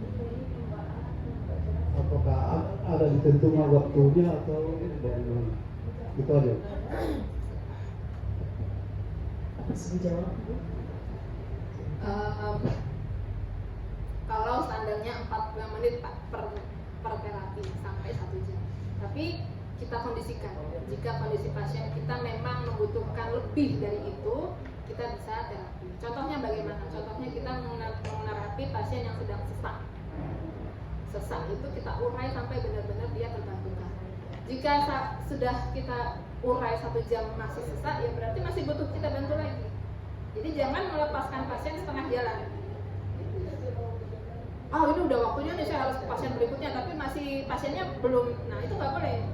Apakah ada ditentukan waktunya atau bagaimana? Itu aja. Apa sih jawab? Kalau standarnya 45 menit Pak, per terapi sampai 1 jam. Tapi kita kondisikan, jika kondisi pasien kita memang membutuhkan lebih dari itu, kita bisa terapi. Contohnya bagaimana? Contohnya kita menerapi pasien yang sedang sesak. Sesak itu kita urai sampai benar-benar dia terbantukan. Jika sudah kita urai 1 jam masih sesak, ya berarti masih butuh kita bantu lagi. Jadi jangan melepaskan pasien setengah jalan. Oh ini udah waktunya nih, saya harus ke pasien berikutnya, tapi masih pasiennya belum. Nah itu nggak boleh.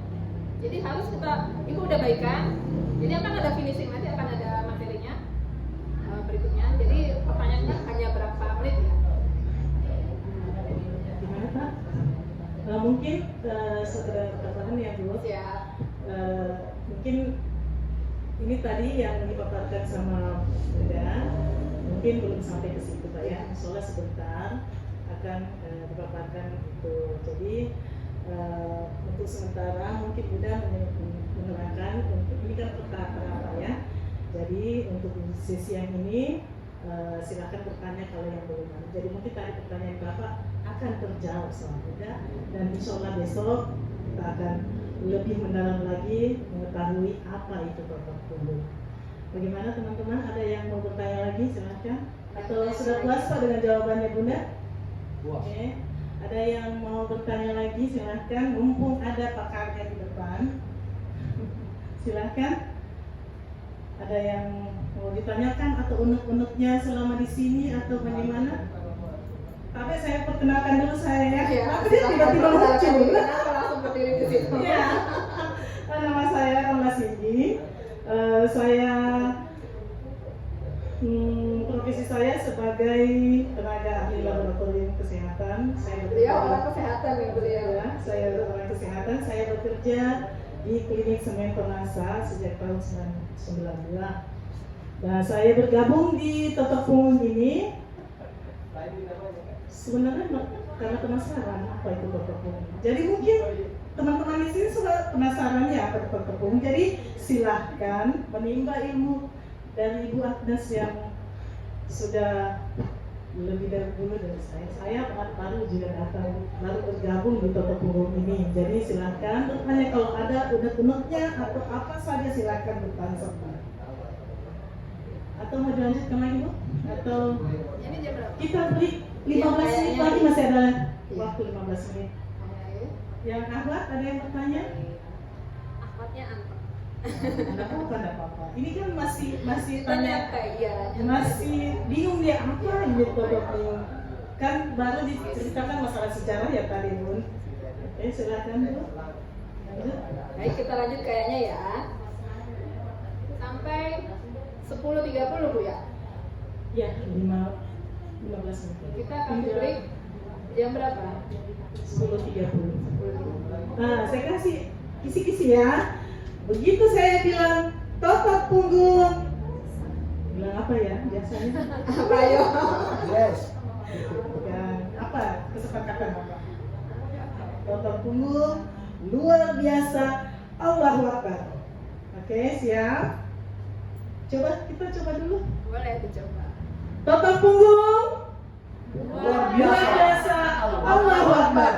Jadi harus kita, ibu udah baikan. Jadi akan ada finishing, nanti akan ada materinya berikutnya. Jadi pertanyaannya hanya berapa menit ya? Gimana Pak? Mungkin saudara pertahanan yang dulu. Ya. Mungkin ini tadi yang dipaparkan sama Bunda, mungkin belum sampai ke situ Pak ya. Soalnya sebentar akan dipaparkan itu. Jadi untuk sementara mungkin Bunda menerangkan untuk ini kan pertanyaan Pak ya. Jadi untuk sesi yang ini silakan bertanya kalau yang belum ada. Jadi mungkin tadi pertanyaan Bapak akan terjawab sama Bunda, dan insya Allah besok kita akan lebih mendalam lagi mengetahui apa itu totok punggung. Bagaimana teman-teman? Ada yang mau bertanya lagi? Silakan. Atau sudah puas Pak dengan jawabannya Bunda? Puas. Oke. Ada yang mau bertanya lagi? Silakan. Mumpung ada pakarnya di depan. Silakan. Ada yang mau ditanyakan atau unek-uneknya selama di sini atau bagaimana? Tapi saya perkenalkan dulu saya ya. Tapi dia tiba-tiba muncul. Kenapa langsung berdiri di situ? Ya. Nama saya Ramla Singgi. Saya profesi saya sebagai tenaga ahli laboratorium kesehatan. Beliau orang kesehatan ya beliau. Ya, saya orang kesehatan. Saya bekerja di Klinik Semen Permasa sejak tahun 1990. Nah, saya bergabung di totok punggung ini sebenarnya karena penasaran apa itu totok punggung. Jadi mungkin teman-teman di sini sudah penasaran ya apa itu totok punggung. Jadi silahkan menimba ilmu dari Ibu Agnes yang sudah lebih dulu dari saya. Saya baru juga datang, baru bergabung di totok punggung ini. Jadi silahkan bertanya kalau ada unek-uneknya atau apa saja silahkan bertanya sama. Atau mau dilanjutkan lagi Bu? Atau Ini jam berapa? kita beri 15 menit lagi, masih ada waktu 15 menit. Yang Ahmad ada yang bertanya? Ahmadnya anteng. Ada apa-apa. Ini kan masih tanya, Iya. masih bingung dia apa ini totok punggung. Kan baru diceritakan masalah sejarah ya tadi Bun. Oke, silakan Bu. Lanjut. Baik, kita lanjut kayaknya ya. Sampai 10.30 Bu ya. Ya, 15 menit. Kita akan break jam berapa? 10.30. Nah, saya kasih kisi-kisi ya. Begitu saya bilang totok punggung, bilang apa ya biasanya? Apa yo? Yes. Ya, apa kesepakatan Bapak? Totok punggung luar biasa, Allahu Akbar. Oke, siap. Kita coba dulu. Boleh dicoba. Totok punggung Luar luar biasa, Allahu Akbar.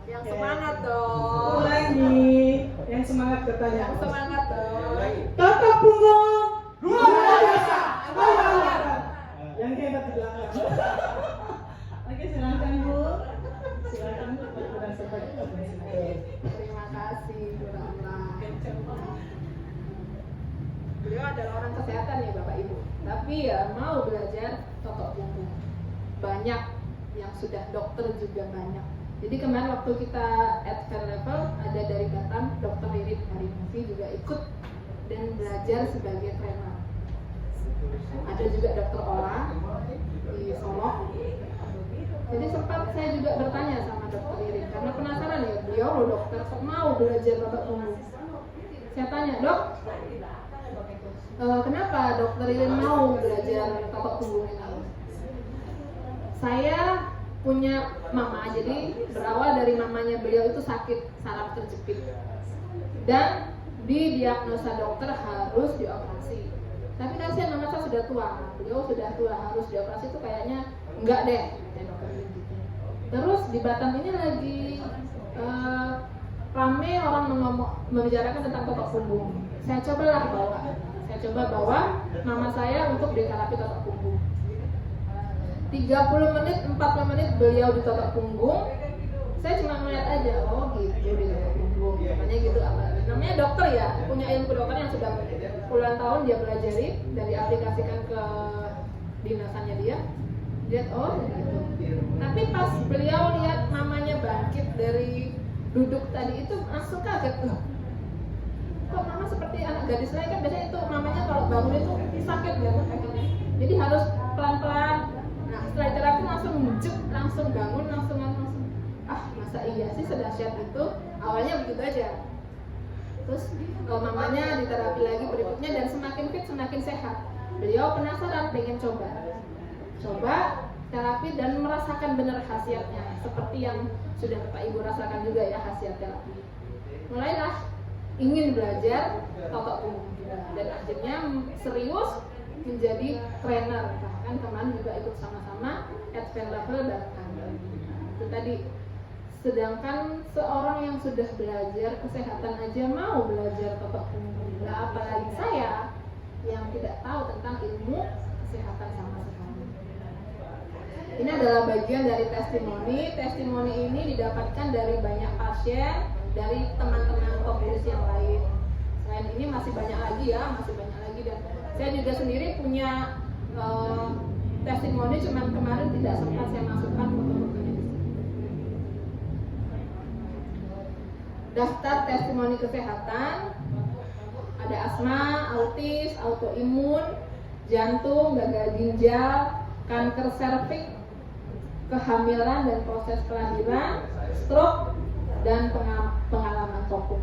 Yang Oke. semangat dong. Ulangi, yang semangat katanya. Yang semangat dong. Totok punggung luar biasa, Allahu Akbar. Yang hebat di belakang. Oke, silakan Bu. Silakan Bu. Terima kasih Bu Ramla. Beliau adalah orang kesehatan ya Bapak Ibu. Tapi ya mau belajar totok punggung. Banyak yang sudah dokter juga banyak. Jadi kemarin waktu kita at fair level ada dari Batam, Dokter Ririt Harimufi juga ikut dan belajar sebagai trainer. Ada juga Dokter Ola di Solo. Jadi sempat saya juga bertanya sama Dokter Ririt, karena penasaran ya, beliau loh dokter kok mau belajar totok punggung. Saya tanya, dok, kenapa dokter Ilin mau belajar totok punggung ini? Saya punya mama, jadi berawal dari mamanya beliau itu sakit saraf terjepit dan didiagnosa dokter harus dioperasi. Tapi kasihan mama saya sudah tua, beliau sudah tua, harus dioperasi itu kayaknya enggak deh, kata dokter gitu. Terus di Batam ini lagi rame orang membicarakan tentang totok punggung. Saya coba bawa mama saya untuk diterapi totok punggung. 30 menit, 40 menit beliau di totok punggung. Saya cuma melihat aja, oh gitu di totok punggung. Namanya gitu apa? Namanya dokter ya, punya ilmu kedokteran yang sudah puluhan tahun dia pelajari dan diaplikasikan ke dinasannya dia. Lihat oh gitu. Tapi pas beliau lihat mamanya bangkit dari duduk tadi itu langsung kaget loh. Kok mama seperti anak gadis lain, kan biasanya itu mamanya kalau bangun itu sakit ya kakinya. Jadi harus pelan-pelan. Nah setelah terapi langsung bangun langsung masa iya sih sedahsyat itu. Awalnya begitu aja. Terus mamanya diterapi lagi berikutnya dan semakin fit semakin sehat. Beliau penasaran pengen coba terapi dan merasakan benar khasiatnya seperti yang sudah Bapak Ibu rasakan juga ya khasiat terapi. Mulailah ingin belajar totok punggung dan akhirnya serius menjadi trainer, bahkan kemarin juga ikut sama-sama advance level bahkan itu tadi. Sedangkan seorang yang sudah belajar kesehatan aja mau belajar totok punggung, apalagi saya yang tidak tahu tentang ilmu kesehatan sama sekali. Ini adalah bagian dari testimoni. Testimoni ini didapatkan dari banyak pasien, dari teman-teman populis yang lain. Selain ini masih banyak lagi dan saya juga sendiri punya testimoni, cuman kemarin tidak sempat saya masukkan foto-fotonya di sini. Daftar testimoni kesehatan, ada asma, autis, autoimun, jantung, gagal ginjal, kanker serviks, kehamilan dan proses kelahiran, stroke, dan pengalaman tokum.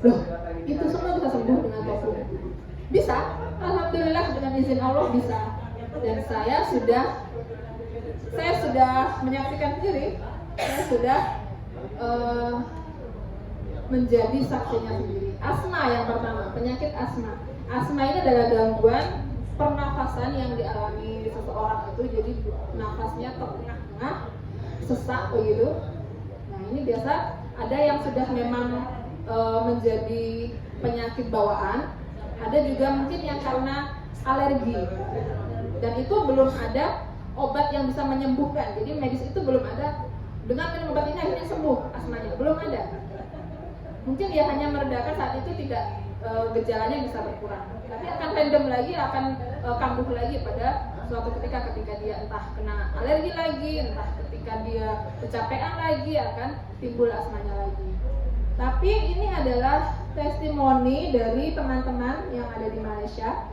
Loh, itu semua bisa sembuh dengan tokum? Bisa, alhamdulillah dengan izin Allah bisa. Dan saya sudah menyaksikan sendiri, saya sudah menjadi saksinya sendiri. Asma yang pertama, penyakit asma. Asma ini adalah gangguan pernafasan yang dialami seseorang itu, jadi nafasnya terengah-engah, sesak begitu. Nah ini biasa ada yang sudah memang menjadi penyakit bawaan, ada juga mungkin yang karena alergi, dan itu belum ada obat yang bisa menyembuhkan. Jadi medis itu belum ada, dengan minum obat ini akhirnya sembuh asmanya, belum ada. Mungkin dia hanya meredakan saat itu, tidak gejalanya bisa berkurang, tapi akan random lagi, akan kambuh lagi pada suatu ketika dia entah kena alergi lagi, entah ketika dia kecapean lagi, akan timbul asmanya lagi. Tapi ini adalah testimoni dari teman-teman yang ada di Malaysia,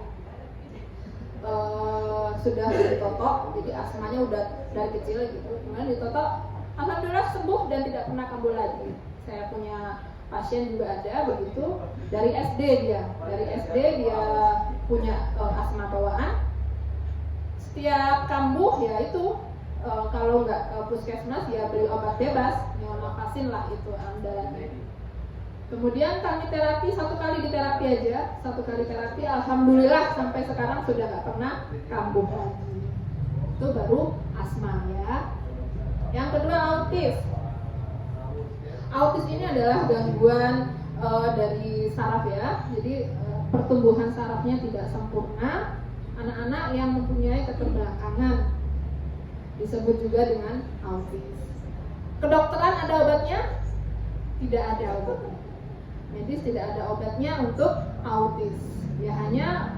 sudah ditotok, jadi asmanya udah dari kecil gitu, kemudian ditotok, alhamdulillah sembuh dan tidak pernah kambuh lagi. Saya punya pasien juga ada begitu, dari SD dia punya asma bawaan. Setiap kambuh ya itu kalau nggak puskesmas ya beli obat bebas, neonafasin lah itu andalannya. Kemudian kami terapi, satu kali terapi alhamdulillah sampai sekarang sudah nggak pernah kambuh lagi. Itu baru asma ya. Yang kedua autis. Autis ini adalah gangguan dari saraf ya. Jadi pertumbuhan sarafnya tidak sempurna. Anak-anak yang mempunyai keterbelakangan disebut juga dengan autis. Kedokteran ada obatnya? Tidak ada obatnya. Medis tidak ada obatnya untuk autis. Ya hanya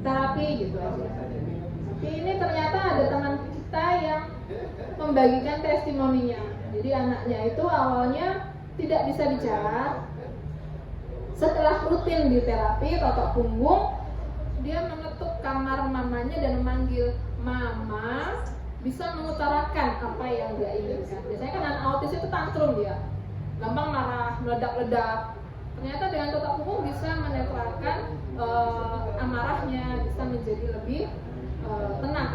terapi gitu aja. Tapi ini ternyata ada teman kita yang membagikan testimoninya. Jadi anaknya itu awalnya tidak bisa bicara. Setelah rutin di terapi totok punggung, dia mengetuk kamar mamanya dan memanggil, "Mama, bisa mengutarakan apa yang dia inginkan. Biasanya kan anak autis itu tantrum dia, gampang marah, meledak-ledak. Ternyata dengan totok punggung bisa menetralkan amarahnya, bisa menjadi lebih tenang.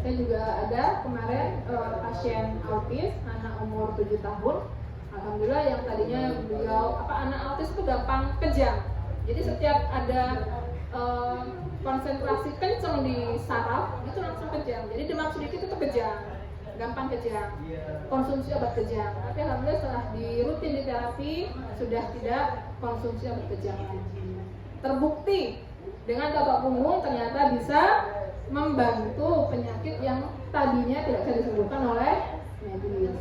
Saya juga ada kemarin pasien autis, anak umur 7 tahun. Alhamdulillah yang tadinya beliau anak autis itu gampang kejang. Jadi setiap ada konsentrasi kenceng di saraf itu langsung kejang. Jadi demam sedikit itu kejang, gampang kejang. Konsumsi obat kejang. Tapi alhamdulillah setelah rutin di terapi sudah tidak konsumsi obat kejang lagi. Terbukti dengan totok punggung ternyata bisa membantu penyakit yang tadinya tidak bisa disembuhkan oleh medis.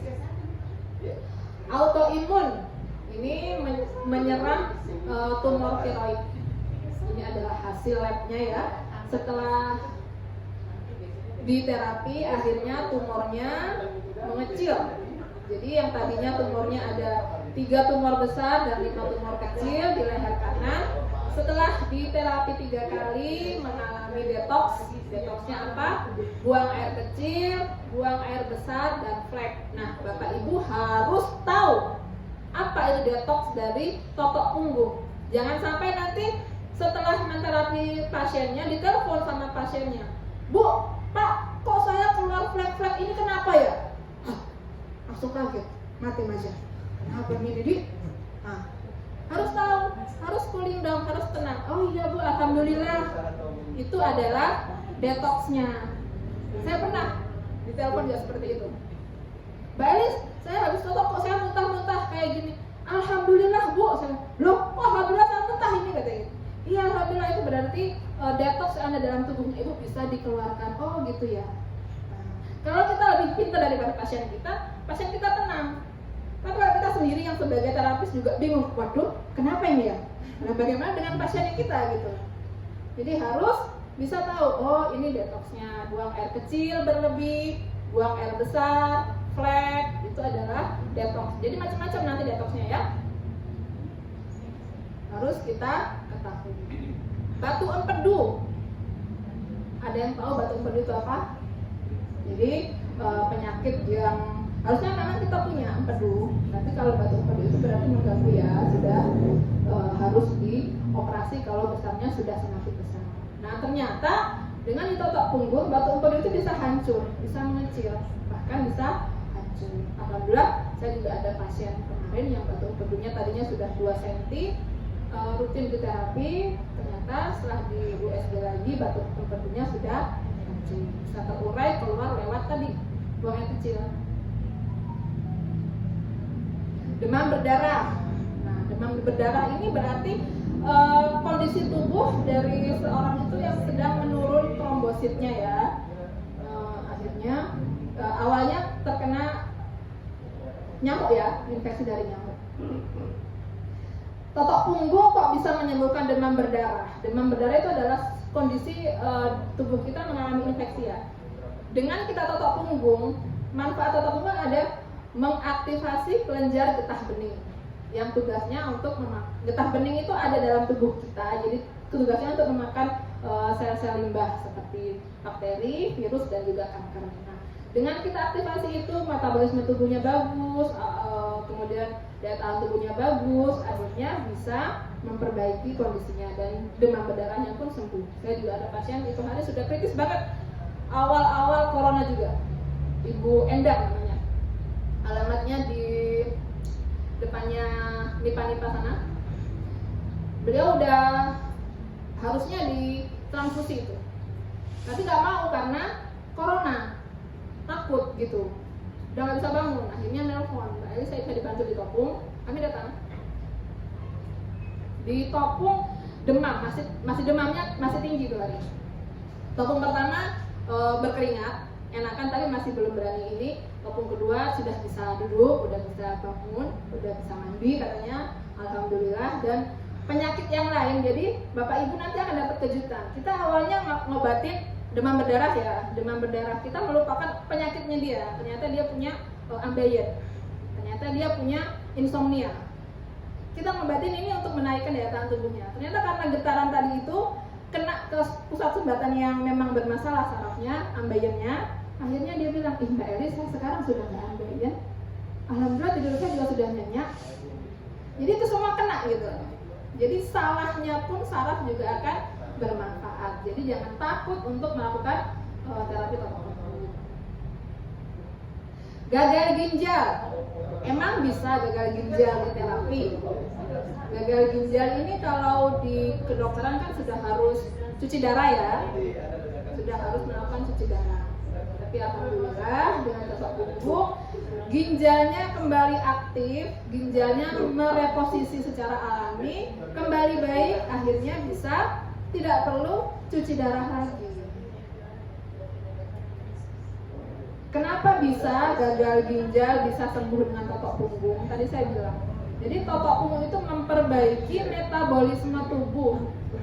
Autoimun ini menyerang tumor tiroid. Ini adalah hasil labnya ya. Setelah diterapi akhirnya tumornya mengecil. Jadi yang tadinya tumornya ada 3 tumor besar dan 5 tumor kecil di leher kanan. Setelah diterapi 3 kali mengalami detox. Detoxnya apa? Buang air kecil, buang air besar, dan flek. Nah, Bapak Ibu harus tahu apa itu detox dari totok punggung. Jangan sampai nanti setelah menterapi pasiennya ditelepon sama pasiennya, Bu, Pak, kok saya keluar flek-flek ini kenapa ya? Langsung kaget, mati aja. Kenapa ini, Didi? Harus tahu, harus cooling down, harus tenang. Oh iya Bu, alhamdulillah. Itu adalah detoxnya. Saya pernah ditelepon juga seperti itu. Mbak Elis, saya habis totok kok saya muntah-muntah kayak gini. Alhamdulillah Bu, saya loh, kok alhamdulillah saya muntah ini katanya. Iya alhamdulillah, itu berarti detox yang ada dalam tubuhnya Ibu bisa dikeluarkan. Oh gitu ya. Kalau kita lebih pintar daripada pasien kita tenang. Tapi kalau kita sendiri yang sebagai terapis juga bingung, waduh kenapa ini ya? Nah bagaimana dengan pasien kita gitu. Jadi harus bisa tahu, oh ini detoxnya, buang air kecil berlebih, buang air besar, flek, itu adalah detox. Jadi macam-macam nanti detoxnya ya. Harus kita ketahui. Batu empedu. Ada yang tahu batu empedu itu apa? Jadi penyakit yang harusnya memang kita punya empedu, tapi kalau batu empedu itu berarti mengganggu ya, sudah harus dioperasi kalau besarnya sudah semakin besar. Nah ternyata dengan ditotok punggung batu empedu itu bisa hancur, bisa mengecil, bahkan bisa hancur. Alhamdulillah saya juga ada pasien kemarin yang batu empedunya tadinya sudah 2 cm, rutin di terapi, ternyata setelah di USG lagi batu empedunya sudah hancur, bisa terurai keluar lewat tadi buang air kecil. Demam berdarah. Nah, demam berdarah ini berarti kondisi tubuh dari seorang itu yang sedang menurun trombositnya ya. Akhirnya awalnya terkena nyamuk ya, infeksi dari nyamuk. Totok punggung kok bisa menyembuhkan demam berdarah? Demam berdarah itu adalah kondisi tubuh kita mengalami infeksi ya. Dengan kita totok punggung, manfaat totok punggung ada mengaktifasi kelenjar getah bening yang tugasnya untuk getah bening itu ada dalam tubuh kita, jadi tugasnya untuk memakan sel-sel limbah seperti bakteri, virus, dan juga kanker. Nah, dengan kita aktifasi itu metabolisme tubuhnya bagus, kemudian daya tahan tubuhnya bagus, akhirnya bisa memperbaiki kondisinya dan demam berdarahnya pun sembuh. Saya juga ada pasien itu hari sudah kritis banget, awal-awal corona juga, Ibu Endang namanya. Alamatnya di depannya Nipa sana. Beliau udah harusnya ditransfusi itu, tapi nggak mau karena corona, takut gitu, udah nggak bisa bangun. Akhirnya nelpon, Mbak Eli saya bisa dibantu ditopung. Kami datang, ditopung, demam, masih demamnya masih tinggi tuh hari. Topung pertama berkeringat, enakan tapi masih belum berani ini. Topung kedua sudah bisa duduk, udah bisa bangun, udah bisa mandi katanya, alhamdulillah. Dan penyakit yang lain, jadi Bapak Ibu nanti akan dapat kejutan. Kita awalnya ngobatin demam berdarah ya, demam berdarah kita melupakan penyakitnya dia. Ternyata dia punya ambeien, ternyata dia punya insomnia. Kita ngobatin ini untuk menaikkan daya tahan tubuhnya. Ternyata karena getaran tadi itu kena ke pusat sumbatan yang memang bermasalah sarafnya, ambeyennya, akhirnya dia bilang, ih Mbak Eli, saya sekarang sudah nggak ambeien, alhamdulillah tidur saya juga sudah nyenyak. Jadi itu semua kena gitu. Jadi salahnya pun saraf juga akan bermanfaat. Jadi jangan takut untuk melakukan terapi totok punggung. Gagal ginjal, emang bisa gagal ginjal di terapi. Gagal ginjal ini kalau di kedokteran kan sudah harus cuci darah ya, sudah harus melakukan cuci darah. Tapi alhamdulillah dengan totok punggung ginjalnya kembali aktif, ginjalnya mereposisi secara alami, kembali baik, akhirnya bisa tidak perlu cuci darah lagi. Kenapa bisa gagal ginjal bisa sembuh dengan totok punggung? Tadi saya bilang. Jadi totok punggung itu memperbaiki metabolisme tubuh.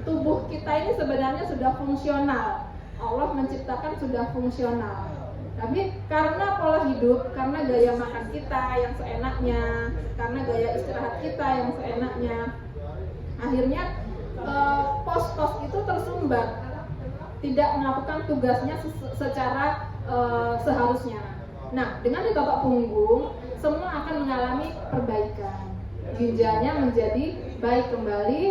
Tubuh kita ini sebenarnya sudah fungsional. Allah menciptakan sudah fungsional. Tapi karena pola hidup, karena gaya makan kita yang seenaknya, karena gaya istirahat kita yang seenaknya, akhirnya pos-pos itu tersumbat, tidak melakukan tugasnya secara seharusnya. Nah, dengan ditotok punggung, semua akan mengalami perbaikan. Ginjalnya menjadi baik kembali,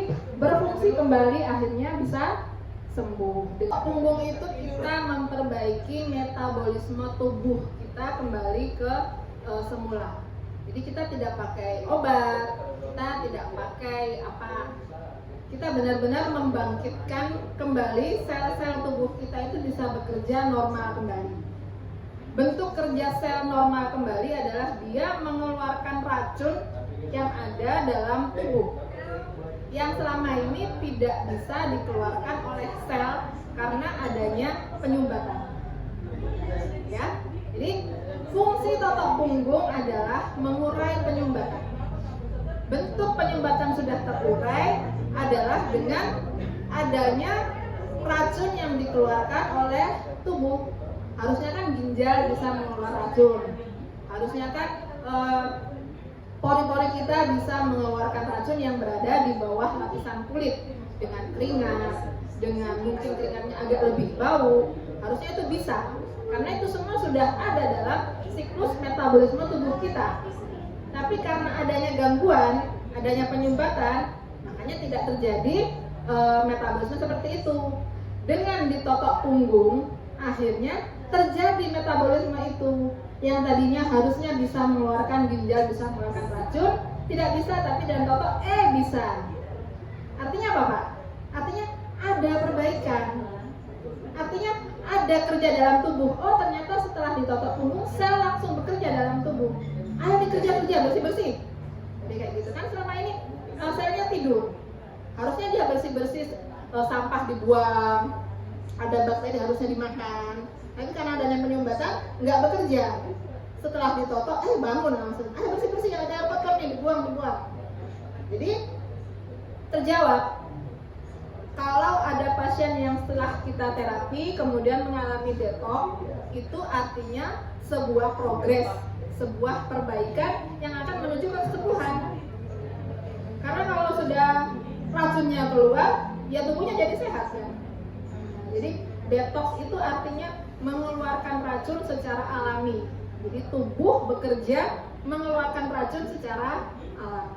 berfungsi kembali, akhirnya bisa sembuh. Detotok punggung itu kita memperbaiki metabolisme tubuh kita kembali ke semula. Jadi kita tidak pakai obat, kita tidak pakai apa. Kita benar-benar membangkitkan kembali sel-sel tubuh kita itu bisa bekerja normal kembali. Bentuk kerja sel normal kembali adalah dia mengeluarkan racun yang ada dalam tubuh, yang selama ini tidak bisa dikeluarkan oleh sel karena adanya penyumbatan. Ya, jadi fungsi totok punggung adalah mengurai penyumbatan. Bentuk penyumbatan sudah terurai adalah dengan adanya racun yang dikeluarkan oleh tubuh. Harusnya kan ginjal bisa mengeluarkan racun. Harusnya kan pori-pori kita bisa mengeluarkan racun yang berada di bawah lapisan kulit dengan keringat, dengan mungkin keringatnya agak lebih bau. Harusnya itu bisa, karena itu semua sudah ada dalam siklus metabolisme tubuh kita. Tapi karena adanya gangguan, adanya penyumbatan, makanya tidak terjadi metabolisme seperti itu. Dengan ditotok punggung, akhirnya terjadi metabolisme itu yang tadinya harusnya bisa mengeluarkan ginjal, bisa mengeluarkan racun, tidak bisa, tapi dan totok bisa. Artinya apa Pak? Artinya ada perbaikan. Artinya ada kerja dalam tubuh. Oh ternyata setelah ditotok punggung, sel langsung bekerja dalam tubuh. Ayo dikerja-kerja, bersih-bersih. Jadi kayak gitu kan selama ini selnya tidur. Harusnya dia bersih-bersih, sampah dibuang, ada bakteri harusnya dimakan. Tapi karena adanya penyumbatan nggak bekerja. Setelah ditotok, bangun langsung. Bersih-bersih, ada kotor nih, dibuang. Jadi terjawab. Kalau ada pasien yang setelah kita terapi kemudian mengalami detox, itu artinya sebuah progres, sebuah perbaikan yang akan menuju ke kesembuhan. Karena kalau sudah racunnya keluar, ya tubuhnya jadi sehat kan. Jadi detox itu artinya mengeluarkan racun secara alami. Jadi tubuh bekerja mengeluarkan racun secara alami.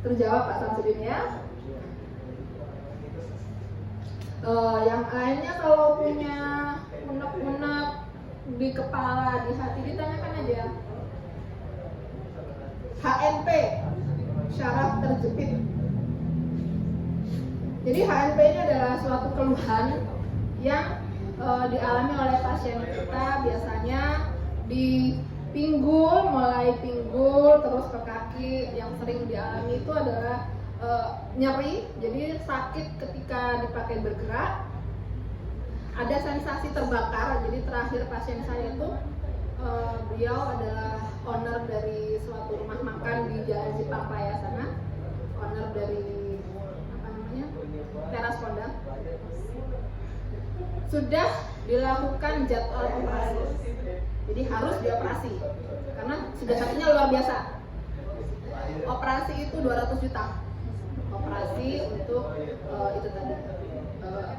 Terjawab Pak Samsudin ya. Yang lainnya kalau punya unek-unek di kepala, di hati, ditanyakan aja. HNP, syaraf terjepit. Jadi HNP ini adalah suatu keluhan yang dialami oleh pasien kita, biasanya di pinggul, mulai pinggul terus ke kaki. Yang sering dialami itu adalah nyeri, jadi sakit ketika dipakai bergerak. Ada sensasi terbakar. Jadi terakhir pasien saya itu beliau adalah owner dari suatu rumah makan di Jalan Jepang Raya sana, owner dari Teras Kondang. Sudah dilakukan jadwal operasi, jadi harus dioperasi karena sudah sakitnya luar biasa. Operasi itu 200 juta. operasi untuk itu tadi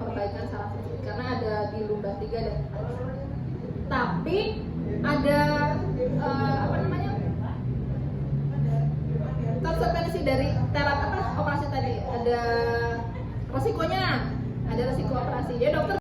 perbaikan saraf fisik karena ada di lumbar 3 dan 4. Tapi ada apa namanya, konsekuensi dari terapi operasi tadi, ada resikonya, ada resiko operasi. Jadi dokter